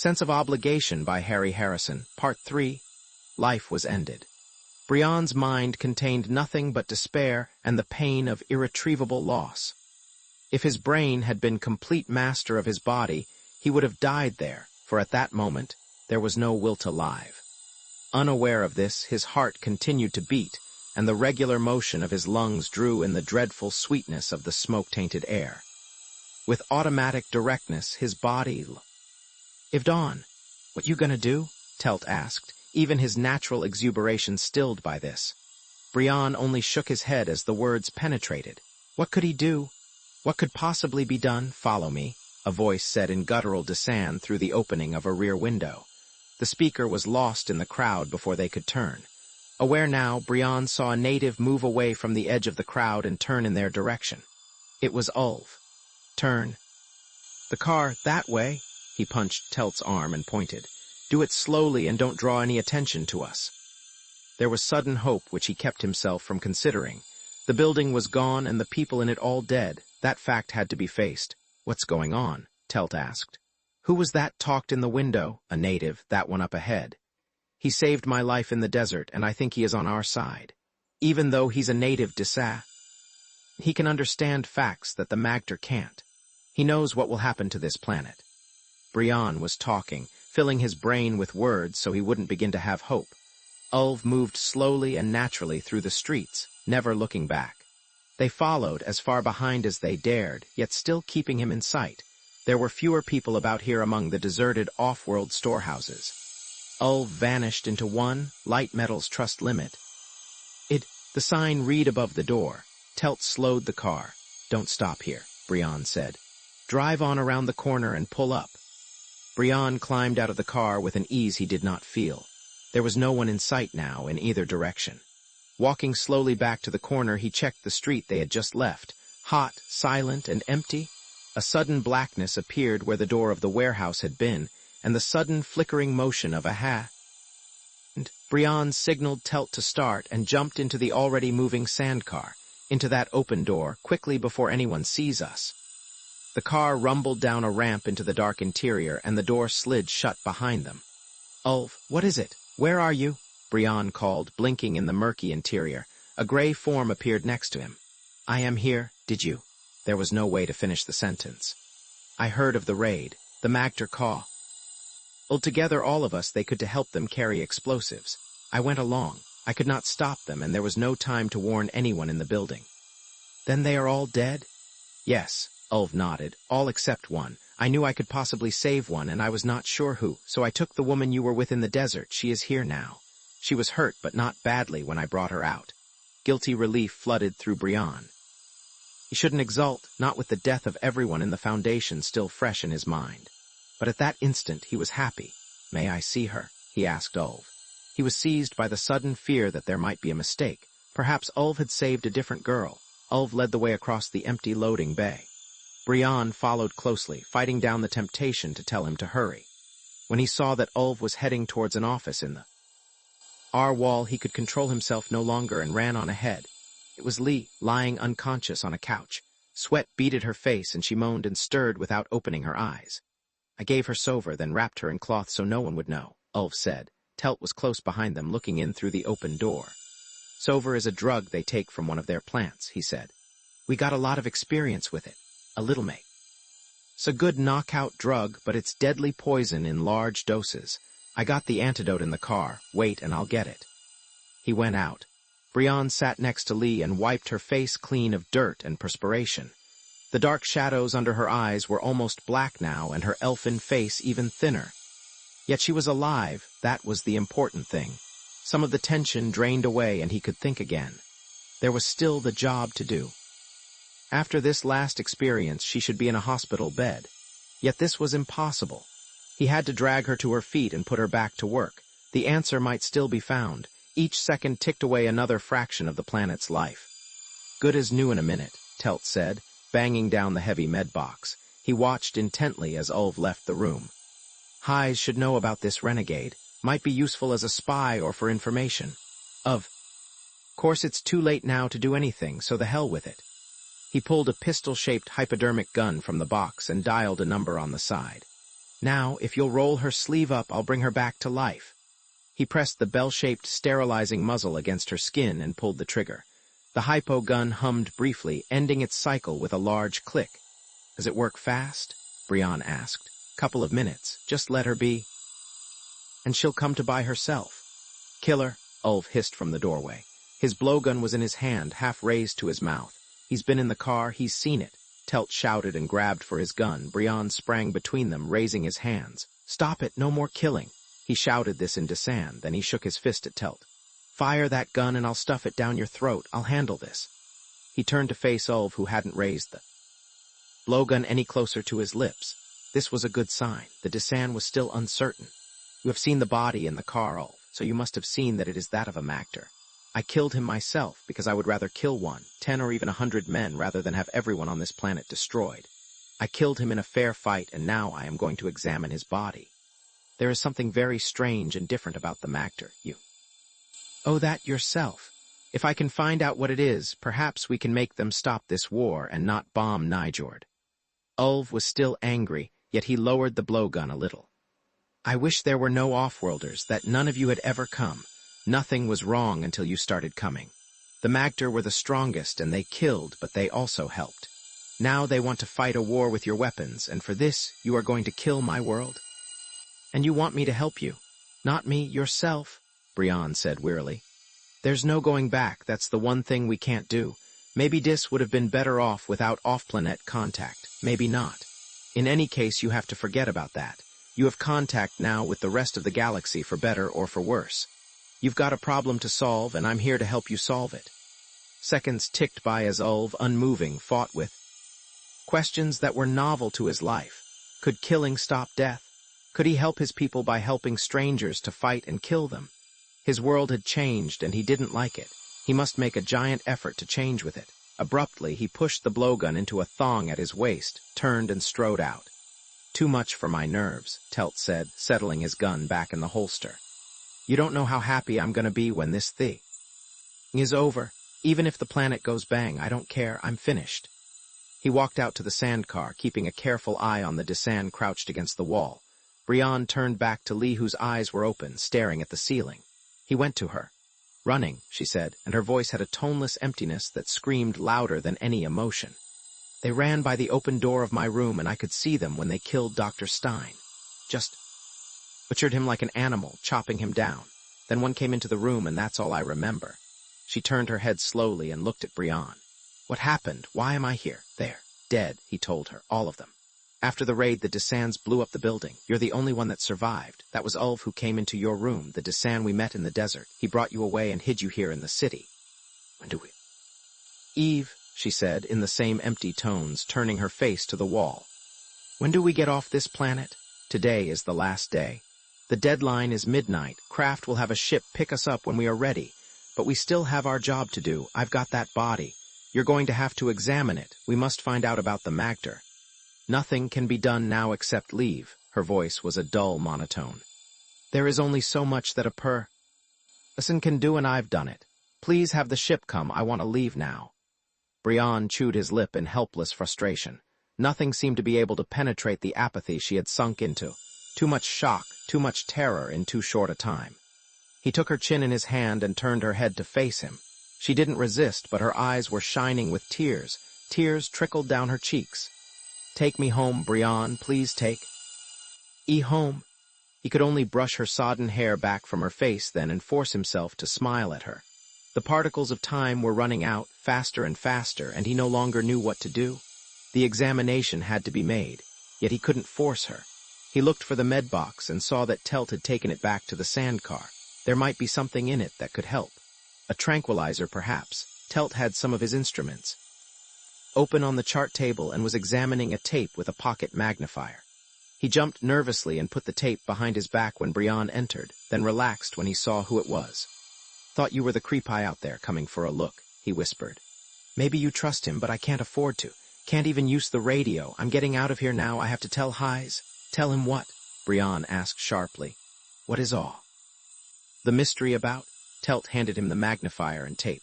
Sense of Obligation by Harry Harrison, Part 3. Life was ended. Brion's mind contained nothing but despair and the pain of irretrievable loss. If his brain had been complete master of his body, he would have died there, for at that moment there was no will to live. Unaware of this, his heart continued to beat, and the regular motion of his lungs drew in the dreadful sweetness of the smoke-tainted air. With automatic directness, his body... "Ivdan, what you gonna do?" Telt asked, even his natural exuberation stilled by this. Brion only shook his head as the words penetrated. What could he do? What could possibly be done? "Follow me," a voice said in guttural Desan through the opening of a rear window. The speaker was lost in the crowd before they could turn. Aware now, Brion saw a native move away from the edge of the crowd and turn in their direction. It was Ulv. "Turn." "The car, that way." He punched Telt's arm and pointed. "Do it slowly and don't draw any attention to us." There was sudden hope which he kept himself from considering. The building was gone and the people in it all dead. That fact had to be faced. "What's going on?" Telt asked. "Who was that talked in the window?" "A native, that one up ahead. He saved my life in the desert, and I think he is on our side. Even though he's a native Desa, he can understand facts that the Magter can't. He knows what will happen to this planet." Brion was talking, filling his brain with words so he wouldn't begin to have hope. Ulv moved slowly and naturally through the streets, never looking back. They followed as far behind as they dared, yet still keeping him in sight. There were fewer people about here among the deserted off-world storehouses. Ulv vanished into one, light metals trust limit. The sign read above the door. Telt slowed the car. "Don't stop here," Brion said. "Drive on around the corner and pull up." Brion climbed out of the car with an ease he did not feel. There was no one in sight now in either direction. Walking slowly back to the corner, he checked the street they had just left. Hot, silent, and empty. A sudden blackness appeared where the door of the warehouse had been, and the sudden flickering motion of a hand. Brion signaled Telt to start and jumped into the already moving sandcar, into that open door, quickly before anyone sees us. The car rumbled down a ramp into the dark interior, and the door slid shut behind them. "Ulv, what is it? Where are you?" Brion called, blinking in the murky interior. A gray form appeared next to him. "I am here. Did you?" There was no way to finish the sentence. "I heard of the raid. The Magter call. Altogether, all of us, they could to help them carry explosives. I went along. I could not stop them, and there was no time to warn anyone in the building." "Then they are all dead?" "Yes." Ulv nodded. "All except one. I knew I could possibly save one, and I was not sure who, so I took the woman you were with in the desert. She is here now. She was hurt, but not badly when I brought her out." Guilty relief flooded through Brion. He shouldn't exult, not with the death of everyone in the Foundation still fresh in his mind. But at that instant he was happy. "May I see her?" he asked Ulv. He was seized by the sudden fear that there might be a mistake. Perhaps Ulv had saved a different girl. Ulv led the way across the empty loading bay. Brion followed closely, fighting down the temptation to tell him to hurry. When he saw that Ulv was heading towards an office in the wall, he could control himself no longer and ran on ahead. It was Lee, lying unconscious on a couch. Sweat beaded her face, and she moaned and stirred without opening her eyes. "I gave her Sover, then wrapped her in cloth so no one would know," Ulv said. Telt was close behind them, looking in through the open door. "Sover is a drug they take from one of their plants," he said. "We got a lot of experience with it. A little, mate. It's a good knockout drug, but it's deadly poison in large doses. I got the antidote in the car. Wait, and I'll get it." He went out. Brion sat next to Lee and wiped her face clean of dirt and perspiration. The dark shadows under her eyes were almost black now, and her elfin face even thinner. Yet she was alive. That was the important thing. Some of the tension drained away, and he could think again. There was still the job to do. After this last experience, she should be in a hospital bed. Yet this was impossible. He had to drag her to her feet and put her back to work. The answer might still be found. Each second ticked away another fraction of the planet's life. "Good as new in a minute," Telt said, banging down the heavy med box. He watched intently as Ulv left the room. "Ihjel should know about this renegade. Might be useful as a spy or for information. Of course, it's too late now to do anything, so the hell with it." He pulled a pistol-shaped hypodermic gun from the box and dialed a number on the side. Now, if you'll roll her sleeve up, I'll bring her back to life. He pressed the bell-shaped, sterilizing muzzle against her skin and pulled the trigger. The hypo gun hummed briefly, ending its cycle with a large click. Does it work fast? Brion asked. Couple of minutes. Just let her be. And she'll come to by herself. Killer, Ulf hissed from the doorway. His blowgun was in his hand, half raised to his mouth. He's been in the car, he's seen it. Telt shouted and grabbed for his gun. Brion sprang between them, raising his hands. Stop it, no more killing. He shouted this in Desan, then he shook his fist at Telt. Fire that gun and I'll stuff it down your throat. I'll handle this. He turned to face Ulf, who hadn't raised the blowgun any closer to his lips. This was a good sign. The Desan was still uncertain. You have seen the body in the car, Ulf, so you must have seen that it is that of a Mactor. I killed him myself because I would rather kill 10 or even 100 men rather than have everyone on this planet destroyed. I killed him in a fair fight, and now I am going to examine his body. There is something very strange and different about the Mactor. You owe that yourself. If I can find out what it is, perhaps we can make them stop this war and not bomb Nijord. Ulf was still angry, yet he lowered the blowgun a little. I wish there were no off-worlders, that none of you had ever come. Nothing was wrong until you started coming. The Mactor were the strongest, and they killed, but they also helped. Now they want to fight a war with your weapons, and for this you are going to kill my world? And you want me to help you? Not me, yourself, Brion said wearily. There's no going back, that's the one thing we can't do. Maybe Dis would have been better off without off-planet contact, maybe not. In any case, you have to forget about that. You have contact now with the rest of the galaxy for better or for worse. You've got a problem to solve, and I'm here to help you solve it. Seconds ticked by as Ulf, unmoving, fought with questions that were novel to his life. Could killing stop death? Could he help his people by helping strangers to fight and kill them? His world had changed, and he didn't like it. He must make a giant effort to change with it. Abruptly, he pushed the blowgun into a thong at his waist, turned and strode out. Too much for my nerves, Telt said, settling his gun back in the holster. You don't know how happy I'm going to be when this thing is over. Even if the planet goes bang, I don't care, I'm finished. He walked out to the sandcar, keeping a careful eye on the Desan crouched against the wall. Brion turned back to Lee, whose eyes were open, staring at the ceiling. He went to her. Running, she said, and her voice had a toneless emptiness that screamed louder than any emotion. They ran by the open door of my room, and I could see them when they killed Dr. Stein. Just butchered him like an animal, chopping him down. Then one came into the room, and that's all I remember. She turned her head slowly and looked at Brion. What happened? Why am I here? There. Dead, he told her. All of them. After the raid, the Desans blew up the building. You're the only one that survived. That was Ulf who came into your room, the Desan we met in the desert. He brought you away and hid you here in the city. When do we? Eve, she said, in the same empty tones, turning her face to the wall. When do we get off this planet? Today is the last day. The deadline is midnight. Kraft will have a ship pick us up when we are ready. But we still have our job to do. I've got that body. You're going to have to examine it. We must find out about the Mactor. Nothing can be done now except leave. Her voice was a dull monotone. There is only so much that a person can do, and I've done it. Please have the ship come. I want to leave now. Brion chewed his lip in helpless frustration. Nothing seemed to be able to penetrate the apathy she had sunk into. Too much shock, too much terror in too short a time. He took her chin in his hand and turned her head to face him. She didn't resist, but her eyes were shining with tears. Tears trickled down her cheeks. Take me home, Brion, please take home. He could only brush her sodden hair back from her face then and force himself to smile at her. The particles of time were running out, faster and faster, and he no longer knew what to do. The examination had to be made, yet he couldn't force her. He looked for the med box and saw that Telt had taken it back to the sandcar. There might be something in it that could help. A tranquilizer, perhaps. Telt had some of his instruments open on the chart table and was examining a tape with a pocket magnifier. He jumped nervously and put the tape behind his back when Brion entered, then relaxed when he saw who it was. Thought you were the creep-eye out there coming for a look, he whispered. Maybe you trust him, but I can't afford to. Can't even use the radio. I'm getting out of here now. I have to tell Hise. Tell him what? Brion asked sharply. What is all the mystery about? Telt handed him the magnifier and tape.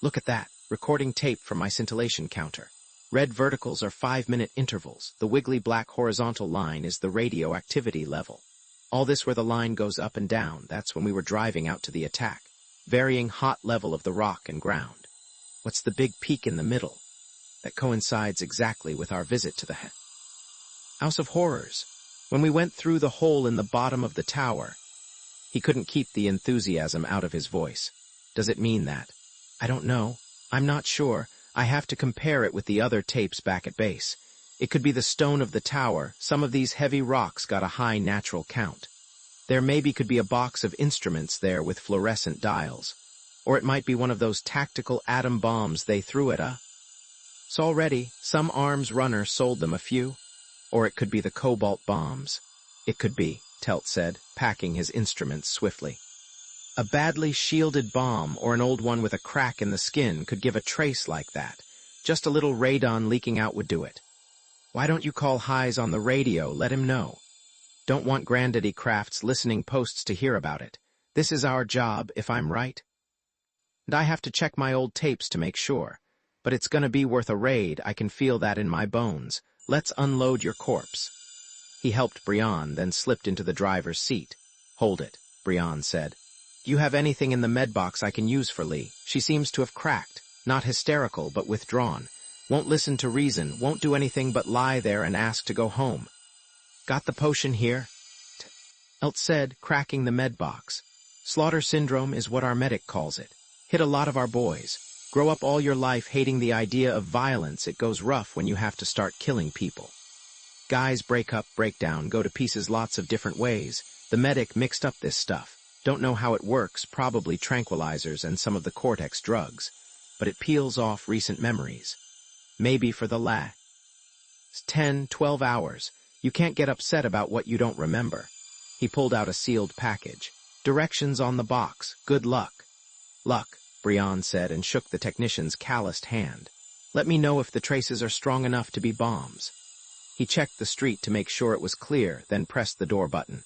Look at that. Recording tape from my scintillation counter. Red verticals are 5-minute intervals. The wiggly black horizontal line is the radioactivity level. All this where the line goes up and down, that's when we were driving out to the attack. Varying hot level of the rock and ground. What's the big peak in the middle? That coincides exactly with our visit to the House of Horrors. When we went through the hole in the bottom of the tower, he couldn't keep the enthusiasm out of his voice. Does it mean that? I don't know. I'm not sure. I have to compare it with the other tapes back at base. It could be the stone of the tower. Some of these heavy rocks got a high natural count. There maybe could be a box of instruments there with fluorescent dials. Or it might be one of those tactical atom bombs they threw at us. So already, some arms runner sold them a few. Or it could be the cobalt bombs. It could be, Telt said, packing his instruments swiftly. A badly shielded bomb or an old one with a crack in the skin could give a trace like that. Just a little radon leaking out would do it. Why don't you call Highs on the radio? Let him know. Don't want Granddaddy Craft's listening posts to hear about it. This is our job, if I'm right. And I have to check my old tapes to make sure. But it's gonna be worth a raid. I can feel that in my bones. Let's unload your corpse. He helped Brion, then slipped into the driver's seat. Hold it, Brion said. Do you have anything in the med box I can use for Lee? She seems to have cracked. Not hysterical, but withdrawn. Won't listen to reason, won't do anything but lie there and ask to go home. Got the potion here? Telt said, cracking the med box. Slaughter syndrome is what our medic calls it. Hit a lot of our boys. Grow up all your life hating the idea of violence. It goes rough when you have to start killing people. Guys break up, break down, go to pieces lots of different ways. The medic mixed up this stuff. Don't know how it works, probably tranquilizers and some of the cortex drugs. But it peels off recent memories. Maybe for the last 10, 12 hours. You can't get upset about what you don't remember. He pulled out a sealed package. Directions on the box. Good luck. Luck, Brion said and shook the technician's calloused hand. Let me know if the traces are strong enough to be bombs. He checked the street to make sure it was clear, then pressed the door button.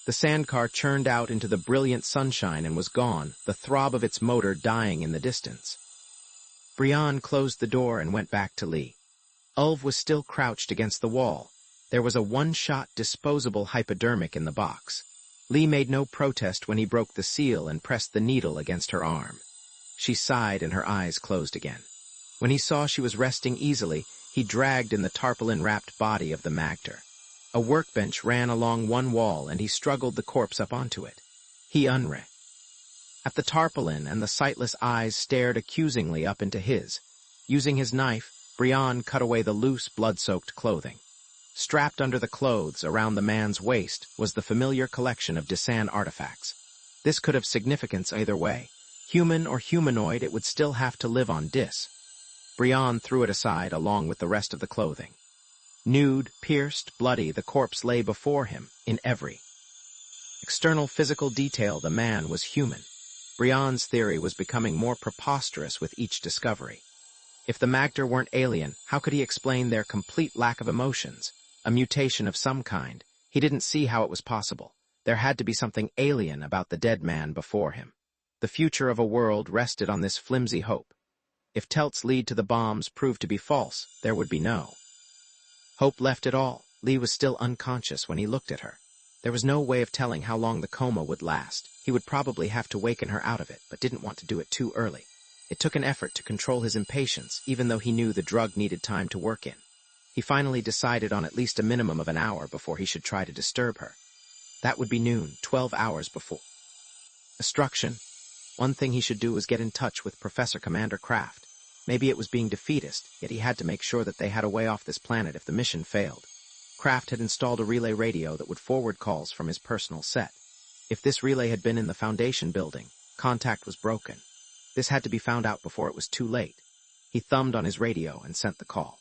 The sandcar churned out into the brilliant sunshine and was gone, the throb of its motor dying in the distance. Brion closed the door and went back to Lee. Ulv was still crouched against the wall. There was a one-shot disposable hypodermic in the box. Lee made no protest when he broke the seal and pressed the needle against her arm. She sighed and her eyes closed again. When he saw she was resting easily, he dragged in the tarpaulin-wrapped body of the Magter. A workbench ran along one wall, and he struggled the corpse up onto it. He unre. At the tarpaulin, and the sightless eyes stared accusingly up into his. Using his knife, Brion cut away the loose, blood-soaked clothing. Strapped under the clothes, around the man's waist, was the familiar collection of Disan artifacts. This could have significance either way. Human or humanoid, it would still have to live on Dis. Brion threw it aside along with the rest of the clothing. Nude, pierced, bloody, the corpse lay before him, in every external physical detail. The man was human. Brion's theory was becoming more preposterous with each discovery. If the Magter weren't alien, how could he explain their complete lack of emotions? A mutation of some kind. He didn't see how it was possible. There had to be something alien about the dead man before him. The future of a world rested on this flimsy hope. If Telt's lead to the bombs proved to be false, there would be no hope left at all. Lee was still unconscious when he looked at her. There was no way of telling how long the coma would last. He would probably have to waken her out of it, but didn't want to do it too early. It took an effort to control his impatience, even though he knew the drug needed time to work in. He finally decided on at least a minimum of an hour before he should try to disturb her. That would be noon, 12 hours before destruction. One thing he should do was get in touch with Professor Commander Kraft. Maybe it was being defeatist, yet he had to make sure that they had a way off this planet if the mission failed. Kraft had installed a relay radio that would forward calls from his personal set. If this relay had been in the Foundation building, contact was broken. This had to be found out before it was too late. He thumbed on his radio and sent the call.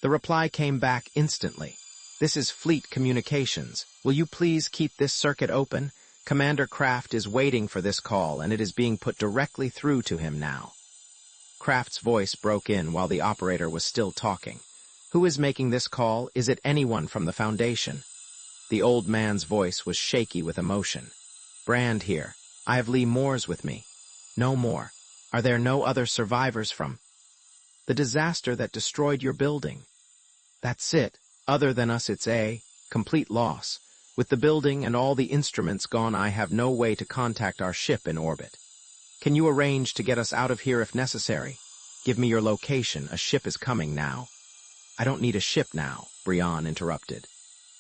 The reply came back instantly. This is Fleet Communications. Will you please keep this circuit open? Commander Kraft is waiting for this call, and it is being put directly through to him now. Kraft's voice broke in while the operator was still talking. Who is making this call? Is it anyone from the Foundation? The old man's voice was shaky with emotion. Brandd here. I have Lee Moores with me. No more. Are there no other survivors from The disaster that destroyed your building. That's it. Other than us, it's a complete loss. With the building and all the instruments gone, I have no way to contact our ship in orbit. Can you arrange to get us out of here if necessary? Give me your location. A ship is coming now. I don't need a ship now, Brion interrupted.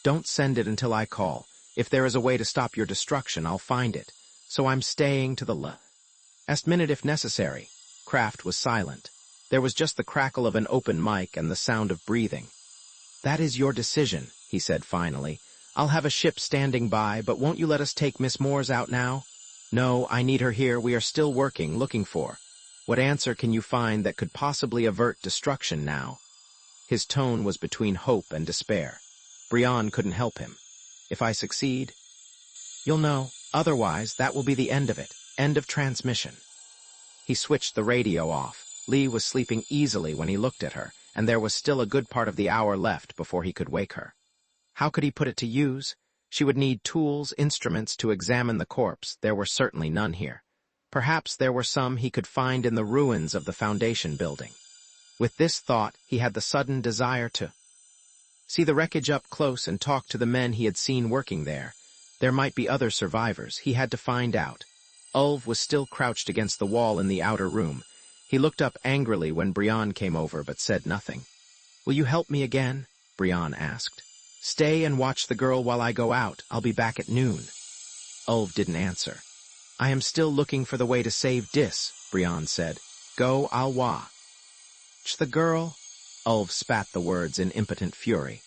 Don't send it until I call. If there is a way to stop your destruction, I'll find it. So I'm staying to the last minute if necessary. Kraft was silent. There was just the crackle of an open mic and the sound of breathing. That is your decision, he said finally. I'll have a ship standing by, but won't you let us take Miss Moores out now? No, I need her here. We are still working, looking for. What answer can you find that could possibly avert destruction now? His tone was between hope and despair. Brion couldn't help him. If I succeed, you'll know. Otherwise, that will be the end of it. End of transmission. He switched the radio off. Lee was sleeping easily when he looked at her, and there was still a good part of the hour left before he could wake her. How could he put it to use? She would need tools, instruments to examine the corpse. There were certainly none here. Perhaps there were some he could find in the ruins of the foundation building. With this thought, he had the sudden desire to see the wreckage up close and talk to the men he had seen working there. There might be other survivors. He had to find out. Ulv was still crouched against the wall in the outer room. He looked up angrily when Brion came over, but said nothing. Will you help me again? Brion asked. Stay and watch the girl while I go out. I'll be back at noon. Ulv didn't answer. I am still looking for the way to save Dis, Brion said. Go, I'll watch the girl. Ulv spat the words in impotent fury.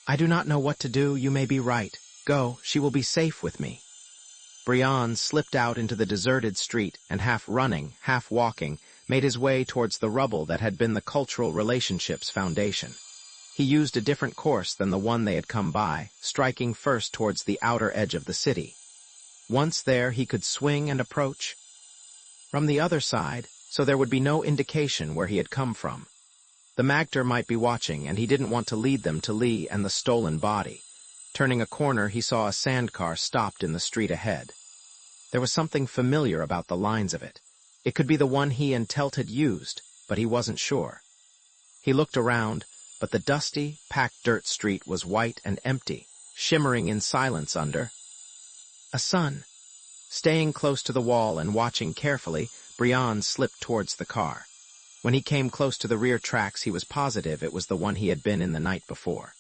I do not know what to do. You may be right. Go, she will be safe with me. Brion slipped out into the deserted street and, half running, half walking, made his way towards the rubble that had been the Cultural Relationships Foundation. He used a different course than the one they had come by, striking first towards the outer edge of the city. Once there, he could swing and approach from the other side, so there would be no indication where he had come from. The Magter might be watching, and he didn't want to lead them to Lee and the stolen body. Turning a corner, he saw a sandcar stopped in the street ahead. There was something familiar about the lines of it. It could be the one he and Telt had used, but he wasn't sure. He looked around, but the dusty, packed dirt street was white and empty, shimmering in silence under a sun. Staying close to the wall and watching carefully, Brion slipped towards the car. When he came close to the rear tracks, he was positive it was the one he had been in the night before.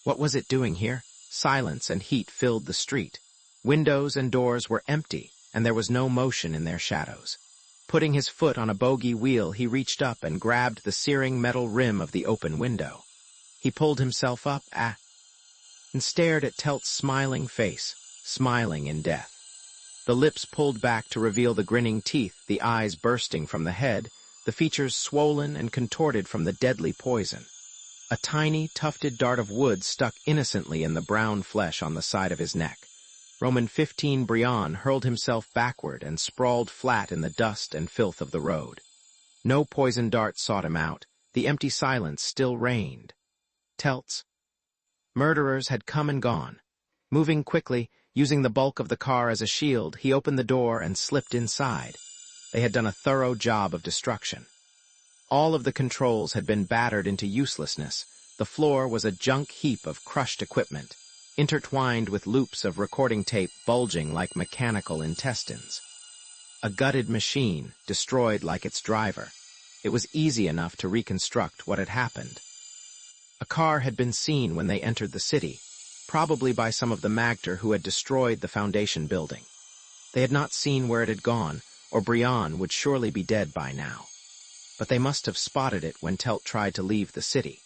What was it doing here? Silence and heat filled the street. Windows and doors were empty, and there was no motion in their shadows. Putting his foot on a bogie wheel, he reached up and grabbed the searing metal rim of the open window. He pulled himself up and stared at Telt's smiling face, smiling in death. The lips pulled back to reveal the grinning teeth, the eyes bursting from the head, the features swollen and contorted from the deadly poison. A tiny, tufted dart of wood stuck innocently in the brown flesh on the side of his neck. Roman 15 Brion hurled himself backward and sprawled flat in the dust and filth of the road. No poison dart sought him out. The empty silence still reigned. Telt's murderers had come and gone. Moving quickly, using the bulk of the car as a shield, he opened the door and slipped inside. They had done a thorough job of destruction. All of the controls had been battered into uselessness. The floor was a junk heap of crushed equipment, intertwined with loops of recording tape bulging like mechanical intestines. A gutted machine, destroyed like its driver. It was easy enough to reconstruct what had happened. A car had been seen when they entered the city, probably by some of the Magter who had destroyed the foundation building. They had not seen where it had gone, or Brion would surely be dead by now. But they must have spotted it when Telt tried to leave the city,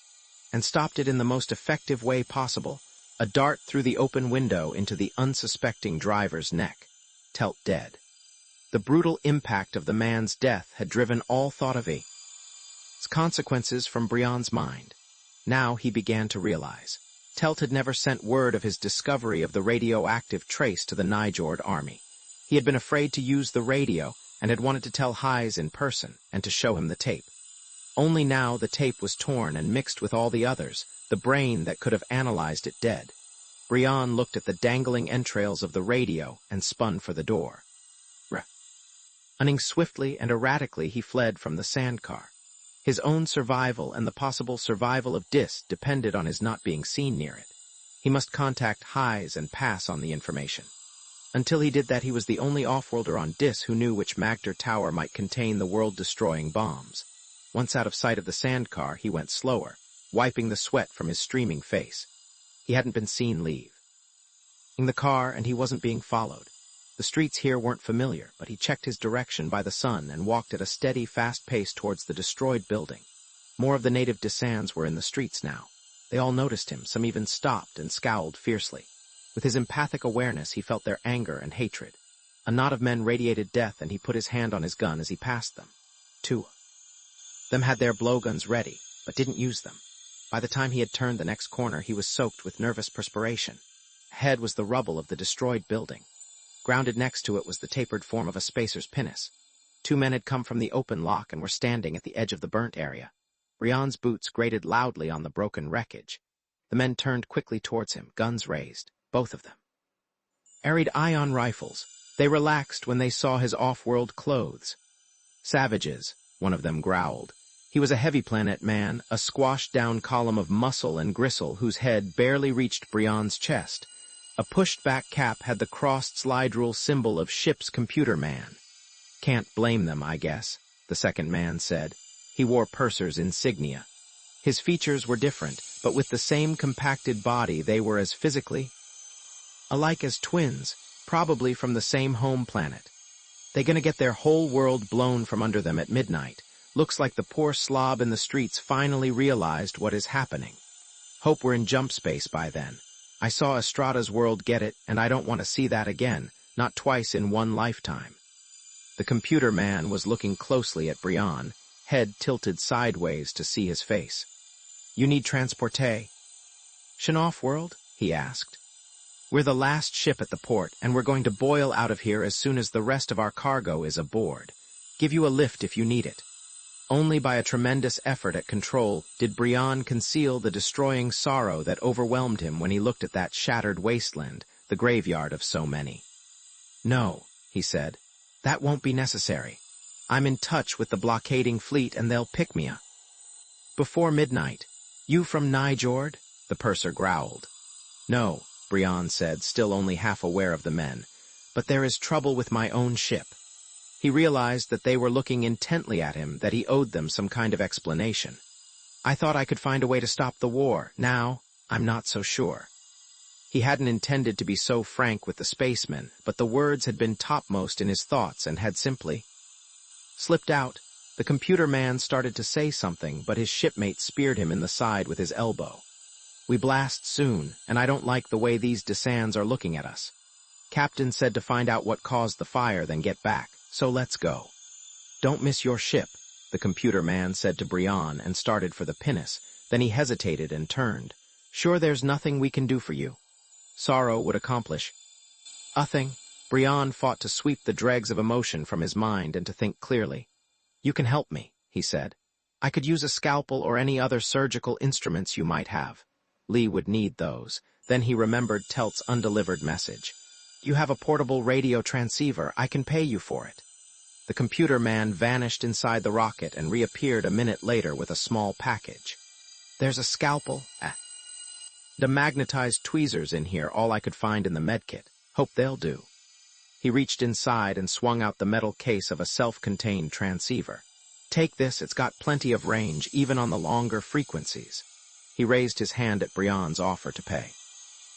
and stopped it in the most effective way possible, a dart through the open window into the unsuspecting driver's neck. Telt dead. The brutal impact of the man's death had driven all thought of its consequences from Brion's mind. Now he began to realize. Telt had never sent word of his discovery of the radioactive trace to the Nijord army. He had been afraid to use the radio and had wanted to tell Hyes in person and to show him the tape. Only now the tape was torn and mixed with all the others, the brain that could have analyzed it dead. Brion looked at the dangling entrails of the radio and spun for the door. Running swiftly and erratically, he fled from the sandcar. His own survival and the possible survival of Dis depended on his not being seen near it. He must contact Highs and pass on the information. Until he did that, he was the only off-worlder on Dis who knew which Magter tower might contain the world-destroying bombs. Once out of sight of the sandcar, he went slower, wiping the sweat from his streaming face. He hadn't been seen leave. In the car, and he wasn't being followed. The streets here weren't familiar, but he checked his direction by the sun and walked at a steady, fast pace towards the destroyed building. More of the native Disans were in the streets now. They all noticed him, some even stopped and scowled fiercely. With his empathic awareness, he felt their anger and hatred. A knot of men radiated death, and he put his hand on his gun as he passed them. Two of them had their blowguns ready, but didn't use them. By the time he had turned the next corner, he was soaked with nervous perspiration. Ahead was the rubble of the destroyed building. Grounded next to it was the tapered form of a spacer's pinnace. Two men had come from the open lock and were standing at the edge of the burnt area. Brion's boots grated loudly on the broken wreckage. The men turned quickly towards him, guns raised, both of them. Arid ion rifles. They relaxed when they saw his off-world clothes. Savages, one of them growled. He was a heavy planet man, a squashed-down column of muscle and gristle whose head barely reached Brion's chest. A pushed-back cap had the crossed slide rule symbol of ship's computer man. Can't blame them, I guess, the second man said. He wore Purser's insignia. His features were different, but with the same compacted body they were as physically alike as twins, probably from the same home planet. They gonna get their whole world blown from under them at midnight. Looks like the poor slob in the streets finally realized what is happening. Hope we're in jump space by then. I saw Estrada's world get it, and I don't want to see that again, not twice in one lifetime. The computer man was looking closely at Brion, head tilted sideways to see his face. You need transporte? Off-world? He asked. We're the last ship at the port, and we're going to boil out of here as soon as the rest of our cargo is aboard. Give you a lift if you need it. Only by a tremendous effort at control did Brion conceal the destroying sorrow that overwhelmed him when he looked at that shattered wasteland, the graveyard of so many. No, he said. That won't be necessary. I'm in touch with the blockading fleet and they'll pick me up. Before midnight. You from Nijord? The purser growled. No, Brion said, still only half aware of the men. But there is trouble with my own ship. He realized that they were looking intently at him, that he owed them some kind of explanation. I thought I could find a way to stop the war. Now, I'm not so sure. He hadn't intended to be so frank with the spaceman, but the words had been topmost in his thoughts and had simply slipped out. The computer man started to say something, but his shipmate speared him in the side with his elbow. We blast soon, and I don't like the way these Disans are looking at us. Captain said to find out what caused the fire, then get back, so let's go. Don't miss your ship, the computer man said to Brion and started for the pinnace. Then he hesitated and turned. Sure there's nothing we can do for you. Sorrow would accomplish. Nothing. Brion fought to sweep the dregs of emotion from his mind and to think clearly. You can help me, he said. I could use a scalpel or any other surgical instruments you might have. Lee would need those. Then he remembered Telt's undelivered message. You have a portable radio transceiver. I can pay you for it. The computer man vanished inside the rocket and reappeared a minute later with a small package. There's a scalpel. Demagnetized tweezers in here, all I could find in the medkit. Hope they'll do. He reached inside and swung out the metal case of a self-contained transceiver. Take this, it's got plenty of range, even on the longer frequencies. He raised his hand at Brion's offer to pay.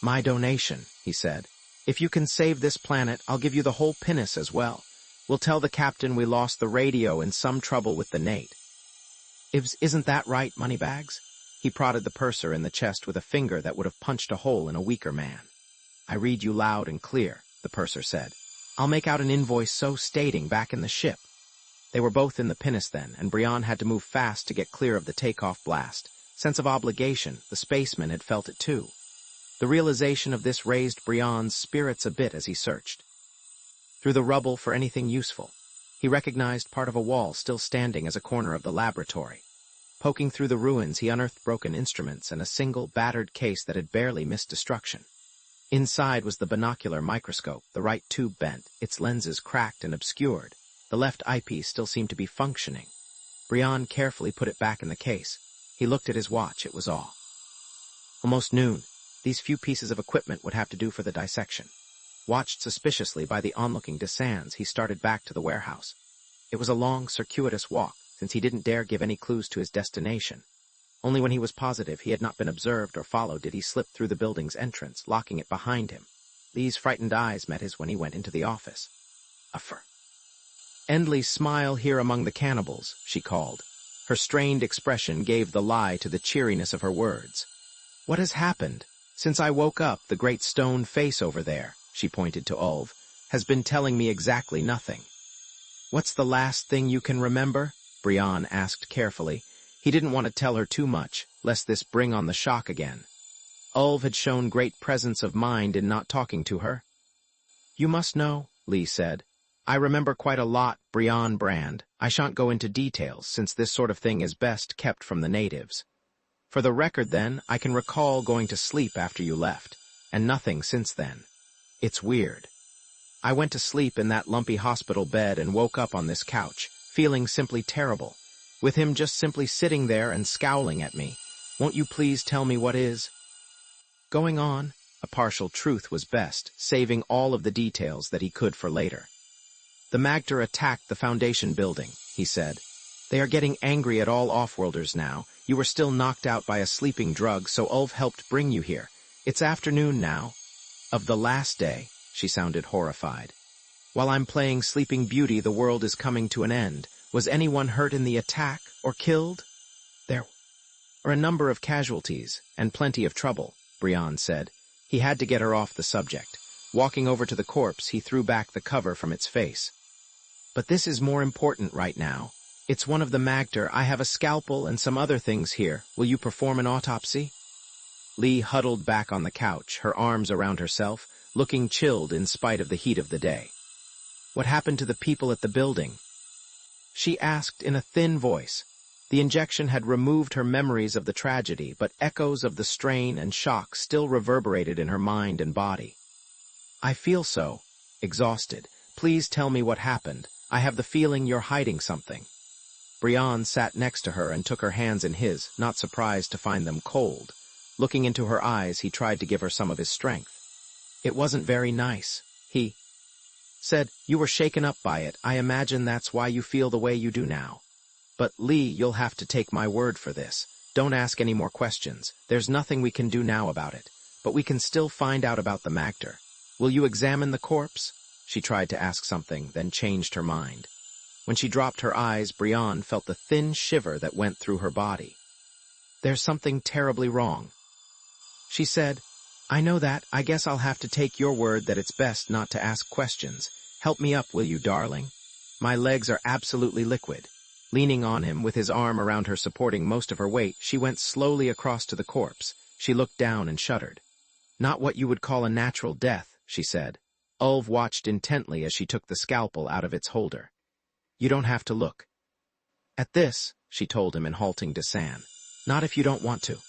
My donation, he said. If you can save this planet, I'll give you the whole pinnace as well. We'll tell the captain we lost the radio in some trouble with the Nate. Isn't that right, Moneybags? He prodded the purser in the chest with a finger that would have punched a hole in a weaker man. I read you loud and clear, the purser said. I'll make out an invoice so stating back in the ship. They were both in the pinnace then, and Brion had to move fast to get clear of the takeoff blast. Sense of obligation, the spaceman had felt it too. The realization of this raised Brion's spirits a bit as he searched. Through the rubble for anything useful, he recognized part of a wall still standing as a corner of the laboratory. Poking through the ruins, he unearthed broken instruments and a single battered case that had barely missed destruction. Inside was the binocular microscope, the right tube bent, its lenses cracked and obscured. The left eyepiece still seemed to be functioning. Brion carefully put it back in the case. He looked at his watch. It was almost noon. These few pieces of equipment would have to do for the dissection. Watched suspiciously by the onlooking Desands, he started back to the warehouse. It was a long, circuitous walk, since he didn't dare give any clues to his destination. Only when he was positive he had not been observed or followed did he slip through the building's entrance, locking it behind him. Lee's frightened eyes met his when he went into the office. "Endley's smile here among the cannibals," she called. Her strained expression gave the lie to the cheeriness of her words. "What has happened? Since I woke up, the great stone face over there," she pointed to Ulv, "has been telling me exactly nothing." "What's the last thing you can remember?" Brion asked carefully. He didn't want to tell her too much, lest this bring on the shock again. Ulv had shown great presence of mind in not talking to her. "You must know," Lee said. "I remember quite a lot, Brion Brandd. I shan't go into details, since this sort of thing is best kept from the natives. For the record, then, I can recall going to sleep after you left, and nothing since then. It's weird. I went to sleep in that lumpy hospital bed and woke up on this couch, feeling simply terrible, with him just simply sitting there and scowling at me. Won't you please tell me what is going on?" A partial truth was best, saving all of the details that he could for later. "The Magter attacked the Foundation building," he said. "They are getting angry at all off-worlders now. You were still knocked out by a sleeping drug, so Ulv helped bring you here. It's afternoon now. Of the last day," she sounded horrified. "While I'm playing Sleeping Beauty, the world is coming to an end. Was anyone hurt in the attack or killed?" "There are a number of casualties and plenty of trouble," Brion said. He had to get her off the subject. Walking over to the corpse, he threw back the cover from its face. "But this is more important right now. It's one of the Magter. I have a scalpel and some other things here. Will you perform an autopsy?" Lee huddled back on the couch, her arms around herself, looking chilled in spite of the heat of the day. "What happened to the people at the building?" she asked in a thin voice. The injection had removed her memories of the tragedy, but echoes of the strain and shock still reverberated in her mind and body. "I feel so exhausted. Please tell me what happened. I have the feeling you're hiding something." Brion sat next to her and took her hands in his, not surprised to find them cold. Looking into her eyes, he tried to give her some of his strength. "It wasn't very nice," he said. "You were shaken up by it. I imagine that's why you feel the way you do now. But, Lee, you'll have to take my word for this. Don't ask any more questions. There's nothing we can do now about it. But we can still find out about the Magter. Will you examine the corpse?" She tried to ask something, then changed her mind. When she dropped her eyes, Brion felt the thin shiver that went through her body. "There's something terribly wrong," she said. "I know that. I guess I'll have to take your word that it's best not to ask questions. Help me up, will you, darling? My legs are absolutely liquid." Leaning on him, with his arm around her supporting most of her weight, she went slowly across to the corpse. She looked down and shuddered. "Not what you would call a natural death," she said. Ulv watched intently as she took the scalpel out of its holder. "You don't have to look at this," she told him in halting Desan. "Not if you don't want to."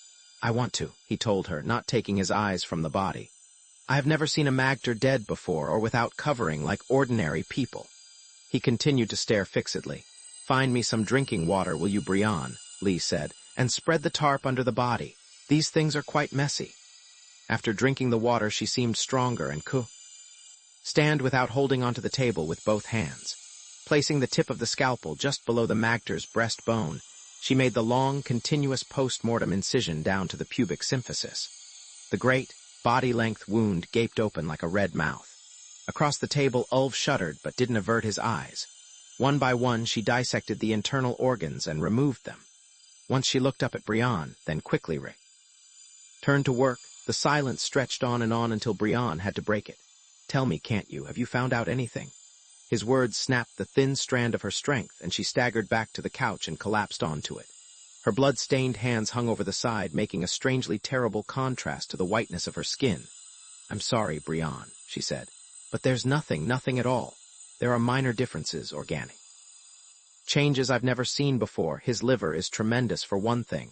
"I want to," he told her, not taking his eyes from the body. "I have never seen a Magter dead before or without covering like ordinary people." He continued to stare fixedly. "Find me some drinking water, will you, Brion?" Lee said, "and spread the tarp under the body. These things are quite messy." After drinking the water, she seemed stronger and could stand without holding onto the table with both hands. Placing the tip of the scalpel just below the Magter's breastbone, she made the long, continuous post-mortem incision down to the pubic symphysis. The great, body-length wound gaped open like a red mouth. Across the table, Ulv shuddered but didn't avert his eyes. One by one, she dissected the internal organs and removed them. Once she looked up at Brion, then quickly turned to work. The silence stretched on until Brion had to break it. "Tell me, can't you? Have you found out anything?" His words snapped the thin strand of her strength, and she staggered back to the couch and collapsed onto it. Her blood-stained hands hung over the side, making a strangely terrible contrast to the whiteness of her skin. "I'm sorry, Brion," she said, "but there's nothing at all. There are minor differences, organic changes I've never seen before. His liver is tremendous for one thing.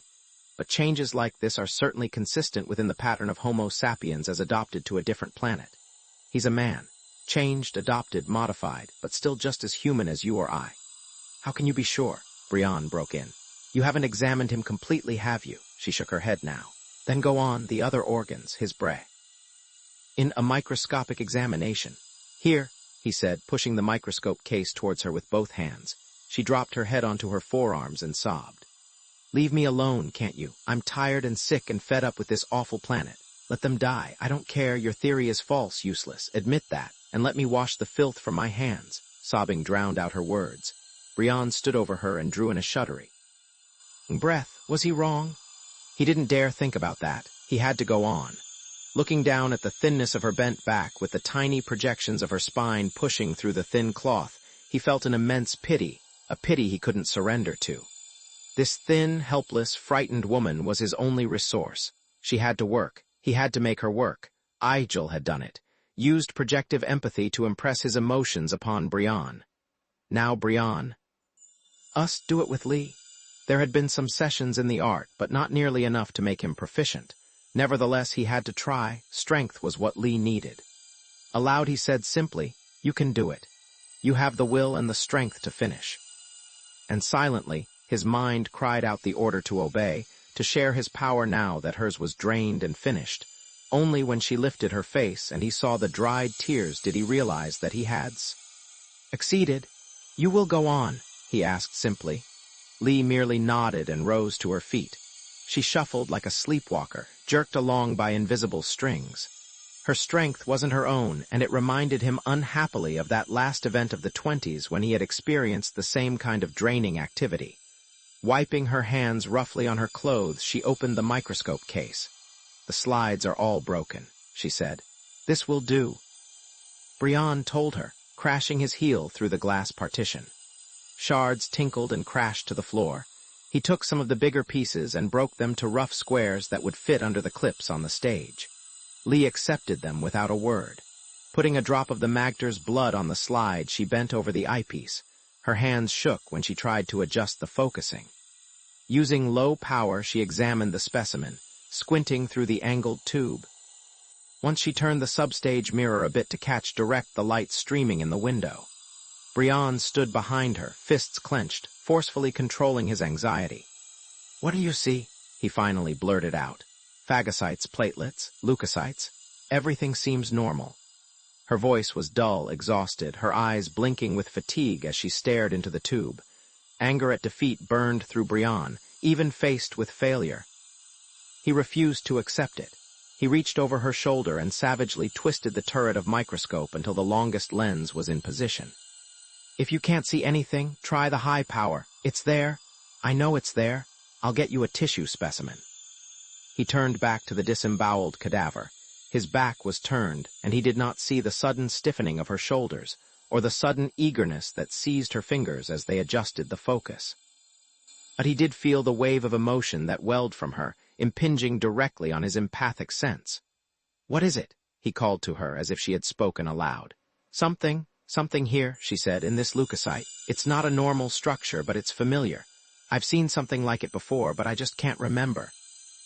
But changes like this are certainly consistent within the pattern of Homo sapiens as adopted to a different planet. He's a man, changed, adopted, modified, but still just as human as you or I." "How can you be sure?" Brion broke in. You haven't examined him completely, have you? She shook her head now. Then go on, the other organs, his brain. In a microscopic examination. Here, he said, pushing the microscope case towards her with both hands. She dropped her head onto her forearms and sobbed. Leave me alone, can't you? I'm tired and sick and fed up with this awful planet. Let them die. I don't care. Your theory is false, useless. Admit that, and let me wash the filth from my hands. Sobbing drowned out her words. Brion stood over her and drew in a shuddering breath. Was he wrong? He didn't dare think about that. He had to go on. Looking down at the thinness of her bent back with the tiny projections of her spine pushing through the thin cloth, he felt an immense pity, a pity he couldn't surrender to. This thin, helpless, frightened woman was his only resource. She had to work. He had to make her work. Ijhel had done it, used projective empathy to impress his emotions upon Brion. Now Brion. Us do it with Lee. There had been some sessions in the art, but not nearly enough to make him proficient. Nevertheless, he had to try. Strength was what Lee needed. Aloud he said simply, you can do it. You have the will and the strength to finish. And silently, his mind cried out the order to obey, to share his power now that hers was drained and finished. Only when she lifted her face and he saw the dried tears did he realize that he had succeeded. You will go on, he asked simply. Lee merely nodded and rose to her feet. She shuffled like a sleepwalker, jerked along by invisible strings. Her strength wasn't her own, and it reminded him unhappily of that last event of the 20s when he had experienced the same kind of draining activity. Wiping her hands roughly on her clothes, she opened the microscope case. The slides are all broken, she said. This will do. Brion told her, crashing his heel through the glass partition. Shards tinkled and crashed to the floor. He took some of the bigger pieces and broke them to rough squares that would fit under the clips on the stage. Lee accepted them without a word. Putting a drop of the Magter's blood on the slide, she bent over the eyepiece. Her hands shook when she tried to adjust the focusing. Using low power, she examined the specimen, squinting through the angled tube. Once she turned the substage mirror a bit to catch direct the light streaming in the window. Brion stood behind her, fists clenched, forcefully controlling his anxiety. What do you see? He finally blurted out. Phagocytes, platelets, leukocytes. Everything seems normal. Her voice was dull, exhausted, her eyes blinking with fatigue as she stared into the tube. Anger at defeat burned through Brion, even faced with failure. He refused to accept it. He reached over her shoulder and savagely twisted the turret of microscope until the longest lens was in position. If you can't see anything, try the high power. It's there. I know it's there. I'll get you a tissue specimen. He turned back to the disemboweled cadaver. His back was turned, and he did not see the sudden stiffening of her shoulders, or the sudden eagerness that seized her fingers as they adjusted the focus. But he did feel the wave of emotion that welled from her, impinging directly on his empathic sense. What is it? He called to her as if she had spoken aloud. Something here, she said, in this leukocyte. It's not a normal structure, but it's familiar. I've seen something like it before, but I just can't remember.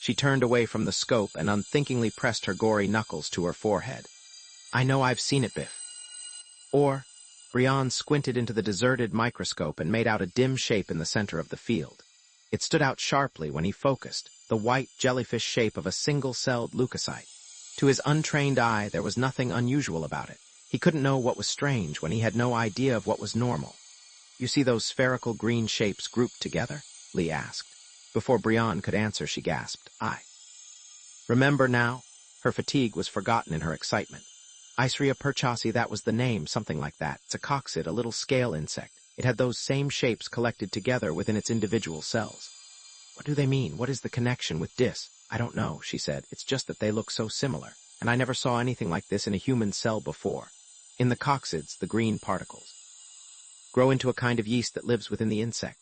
She turned away from the scope and unthinkingly pressed her gory knuckles to her forehead. I know I've seen it, Biff. Or, Brion squinted into the deserted microscope and made out a dim shape in the center of the field. It stood out sharply when he focused, the white jellyfish shape of a single-celled leukocyte. To his untrained eye, there was nothing unusual about it. He couldn't know what was strange when he had no idea of what was normal. You see those spherical green shapes grouped together? Lee asked. Before Brion could answer, she gasped, I. Remember now? Her fatigue was forgotten in her excitement. Isria perchasi, that was the name, something like that. It's a coccid, a little scale insect. It had those same shapes collected together within its individual cells. What do they mean? What is the connection with dis? I don't know, she said. It's just that they look so similar, and I never saw anything like this in a human cell before. In the coccids, the green particles grow into a kind of yeast that lives within the insect.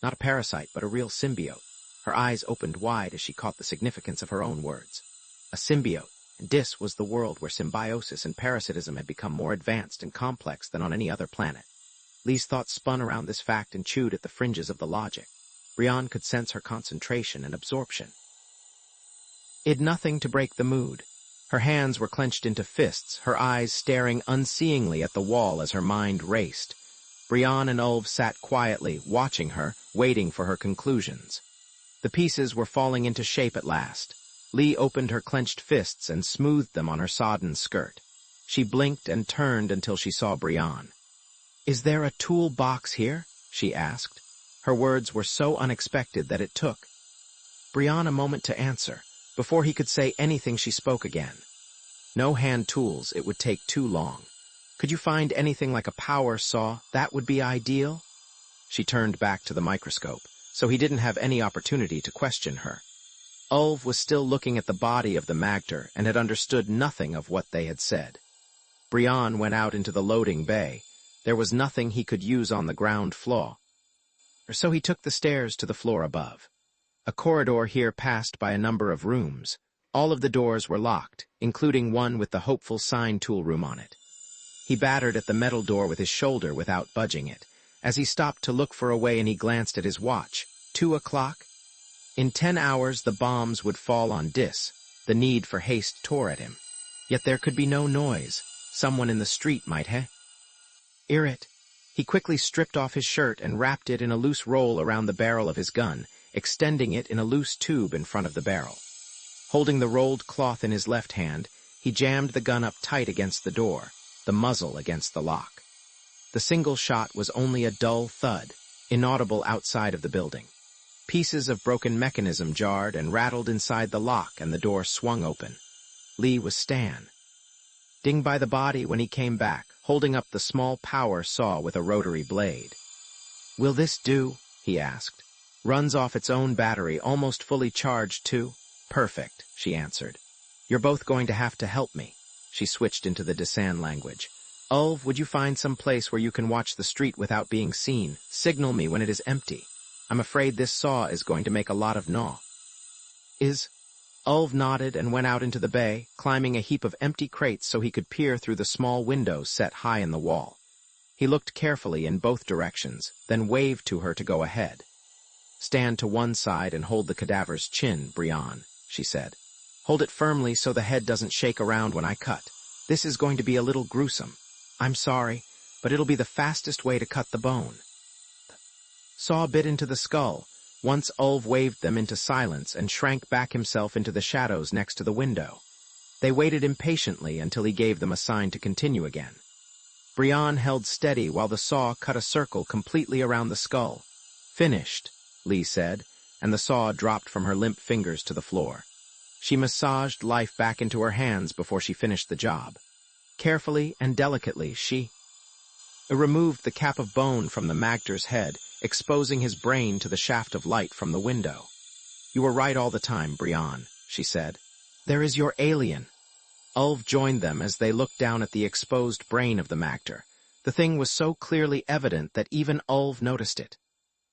Not a parasite, but a real symbiote. Her eyes opened wide as she caught the significance of her own words. A symbiote, and dis was the world where symbiosis and parasitism had become more advanced and complex than on any other planet. Lee's thoughts spun around this fact and chewed at the fringes of the logic. Brion could sense her concentration and absorption. It nothing to break the mood. Her hands were clenched into fists, her eyes staring unseeingly at the wall as her mind raced. Brion and Ulv sat quietly, watching her, waiting for her conclusions. The pieces were falling into shape at last. Lee opened her clenched fists and smoothed them on her sodden skirt. She blinked and turned until she saw Brion. "Is there a tool box here?" she asked. Her words were so unexpected that it took Brion a moment to answer. Before he could say anything, she spoke again. "No hand tools, it would take too long. Could you find anything like a power saw? That would be ideal." She turned back to the microscope, so he didn't have any opportunity to question her. Ulv was still looking at the body of the magter and had understood nothing of what they had said. Brion went out into the loading bay. There was nothing he could use on the ground floor, so he took the stairs to the floor above. A corridor here passed by a number of rooms. All of the doors were locked, including one with the hopeful sign tool room on it. He battered at the metal door with his shoulder without budging it. As he stopped to look for a way and he glanced at his watch. 2 o'clock? In 10 hours the bombs would fall on Dis. The need for haste tore at him. Yet there could be no noise. Someone in the street might, Irrit. He quickly stripped off his shirt and wrapped it in a loose roll around the barrel of his gun, extending it in a loose tube in front of the barrel. Holding the rolled cloth in his left hand, he jammed the gun up tight against the door, the muzzle against the lock. The single shot was only a dull thud, inaudible outside of the building. Pieces of broken mechanism jarred and rattled inside the lock, and the door swung open. Lee was Stan. Ding by the body when he came back, holding up the small power saw with a rotary blade. "Will this do?" he asked. "Runs off its own battery, almost fully charged too." "Perfect," she answered. "You're both going to have to help me." She switched into the Desan language. "Ulv, would you find some place where you can watch the street without being seen? Signal me when it is empty. I'm afraid this saw is going to make a lot of gnaw." Ulv nodded and went out into the bay, climbing a heap of empty crates so he could peer through the small windows set high in the wall. He looked carefully in both directions, then waved to her to go ahead. "Stand to one side and hold the cadaver's chin, Brion," she said. "Hold it firmly so the head doesn't shake around when I cut. This is going to be a little gruesome. I'm sorry, but it'll be the fastest way to cut the bone." Saw bit into the skull. Once Ulv waved them into silence and shrank back himself into the shadows next to the window. They waited impatiently until he gave them a sign to continue again. Brion held steady while the saw cut a circle completely around the skull. "Finished," Lee said, and the saw dropped from her limp fingers to the floor. She massaged life back into her hands before she finished the job. Carefully and delicately, she removed the cap of bone from the magter's head, exposing his brain to the shaft of light from the window. "You were right all the time, Brion," she said. "There is your alien." Ulv joined them as they looked down at the exposed brain of the magter. The thing was so clearly evident that even Ulv noticed it.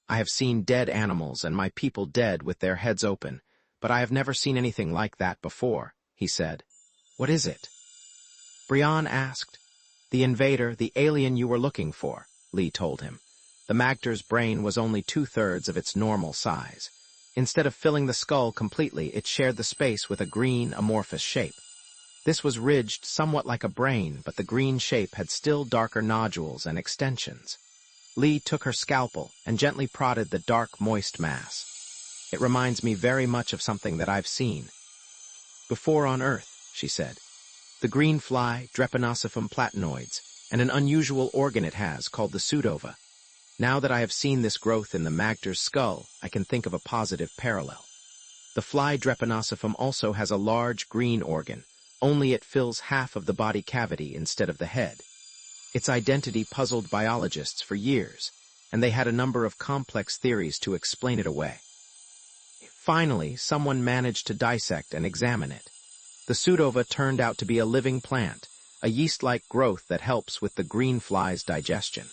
"I have seen dead animals and my people dead with their heads open, but I have never seen anything like that before," he said. "What is it?" Brion asked. "The invader, the alien you were looking for," Lee told him. The magter's brain was only 2/3 of its normal size. Instead of filling the skull completely, it shared the space with a green, amorphous shape. This was ridged somewhat like a brain, but the green shape had still darker nodules and extensions. Lee took her scalpel and gently prodded the dark, moist mass. "It reminds me very much of something that I've seen before on Earth," she said. "The green fly, Drepanosiphum platinoides, and an unusual organ it has called the pseudova. Now that I have seen this growth in the magter's skull, I can think of a positive parallel. The fly Drepanosiphum also has a large green organ, only it fills half of the body cavity instead of the head. Its identity puzzled biologists for years, and they had a number of complex theories to explain it away. Finally, someone managed to dissect and examine it. The pseudova turned out to be a living plant, a yeast-like growth that helps with the green fly's digestion.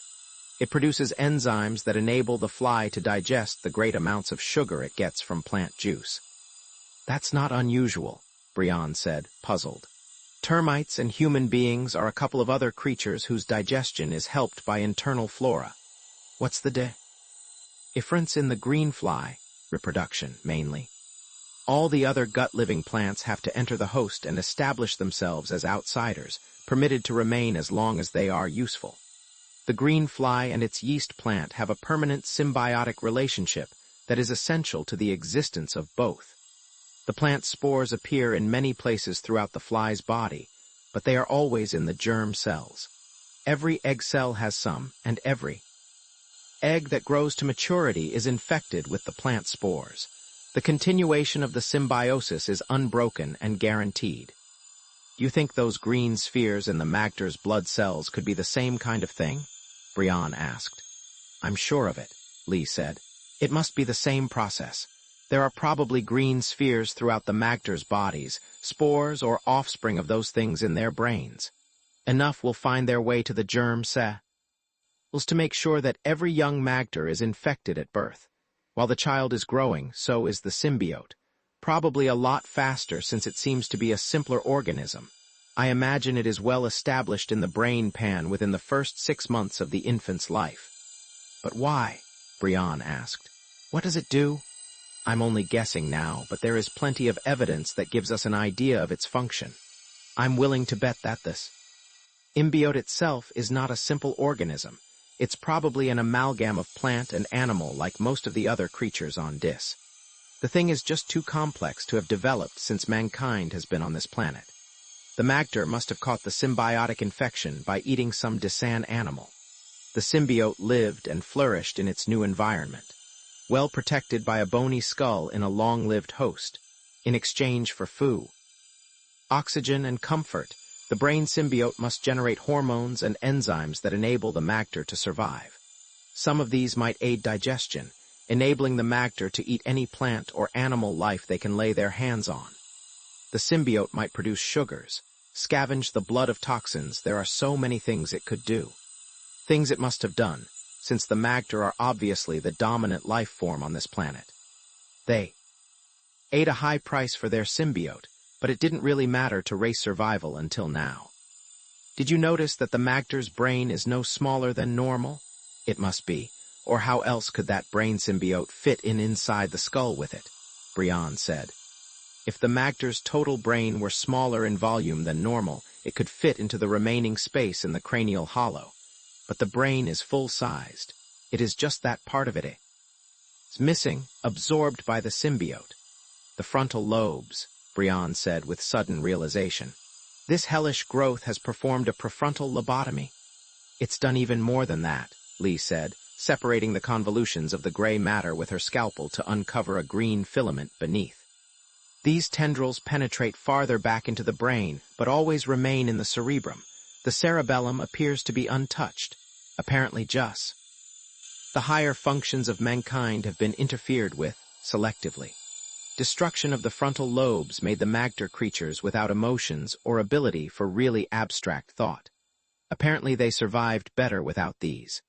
It produces enzymes that enable the fly to digest the great amounts of sugar it gets from plant juice." "That's not unusual," Brion said, puzzled. "Termites and human beings are a couple of other creatures whose digestion is helped by internal flora. What's the difference in the green fly? Reproduction, mainly. All the other gut-living plants have to enter the host and establish themselves as outsiders, permitted to remain as long as they are useful. The green fly and its yeast plant have a permanent symbiotic relationship that is essential to the existence of both. The plant's spores appear in many places throughout the fly's body, but they are always in the germ cells. Every egg cell has some, and every egg that grows to maturity is infected with the plant spores. The continuation of the symbiosis is unbroken and guaranteed. You think those green spheres in the magter's blood cells could be the same kind of thing? Brion asked. I'm sure of it, Lee said. It must be the same process. There are probably green spheres throughout the magter's bodies, spores or offspring of those things in their brains. Enough will find their way to the germ cells to make sure that every young magter is infected at birth. While the child is growing, so is the symbiote. Probably a lot faster since it seems to be a simpler organism. I imagine it is well established in the brain pan within the first 6 months of the infant's life. But why? Brion asked. What does it do? I'm only guessing now, but there is plenty of evidence that gives us an idea of its function. I'm willing to bet that this symbiote itself is not a simple organism. It's probably an amalgam of plant and animal like most of the other creatures on Dis. The thing is just too complex to have developed since mankind has been on this planet. The magter must have caught the symbiotic infection by eating some Disan animal. The symbiote lived and flourished in its new environment, well protected by a bony skull in a long-lived host, in exchange for food, oxygen, and comfort. The brain symbiote must generate hormones and enzymes that enable the magter to survive. Some of these might aid digestion, enabling the magter to eat any plant or animal life they can lay their hands on. The symbiote might produce sugars, scavenge the blood of toxins. There are so many things it could do. Things it must have done, since the magter are obviously the dominant life form on this planet. They paid a high price for their symbiote, but it didn't really matter to race survival until now. Did you notice that the magter's brain is no smaller than normal? It must be, or how else could that brain symbiote fit inside the skull with it? Brion said. If the magter's total brain were smaller in volume than normal, it could fit into the remaining space in the cranial hollow. But the brain is full-sized. It is just that part of it is missing, absorbed by the symbiote. The frontal lobes, Brion said with sudden realization. This hellish growth has performed a prefrontal lobotomy. It's done even more than that, Lee said, separating the convolutions of the gray matter with her scalpel to uncover a green filament beneath. These tendrils penetrate farther back into the brain, but always remain in the cerebrum. The cerebellum appears to be untouched, apparently just. The higher functions of mankind have been interfered with, selectively. Destruction of the frontal lobes made the magter creatures without emotions or ability for really abstract thought. Apparently they survived better without these.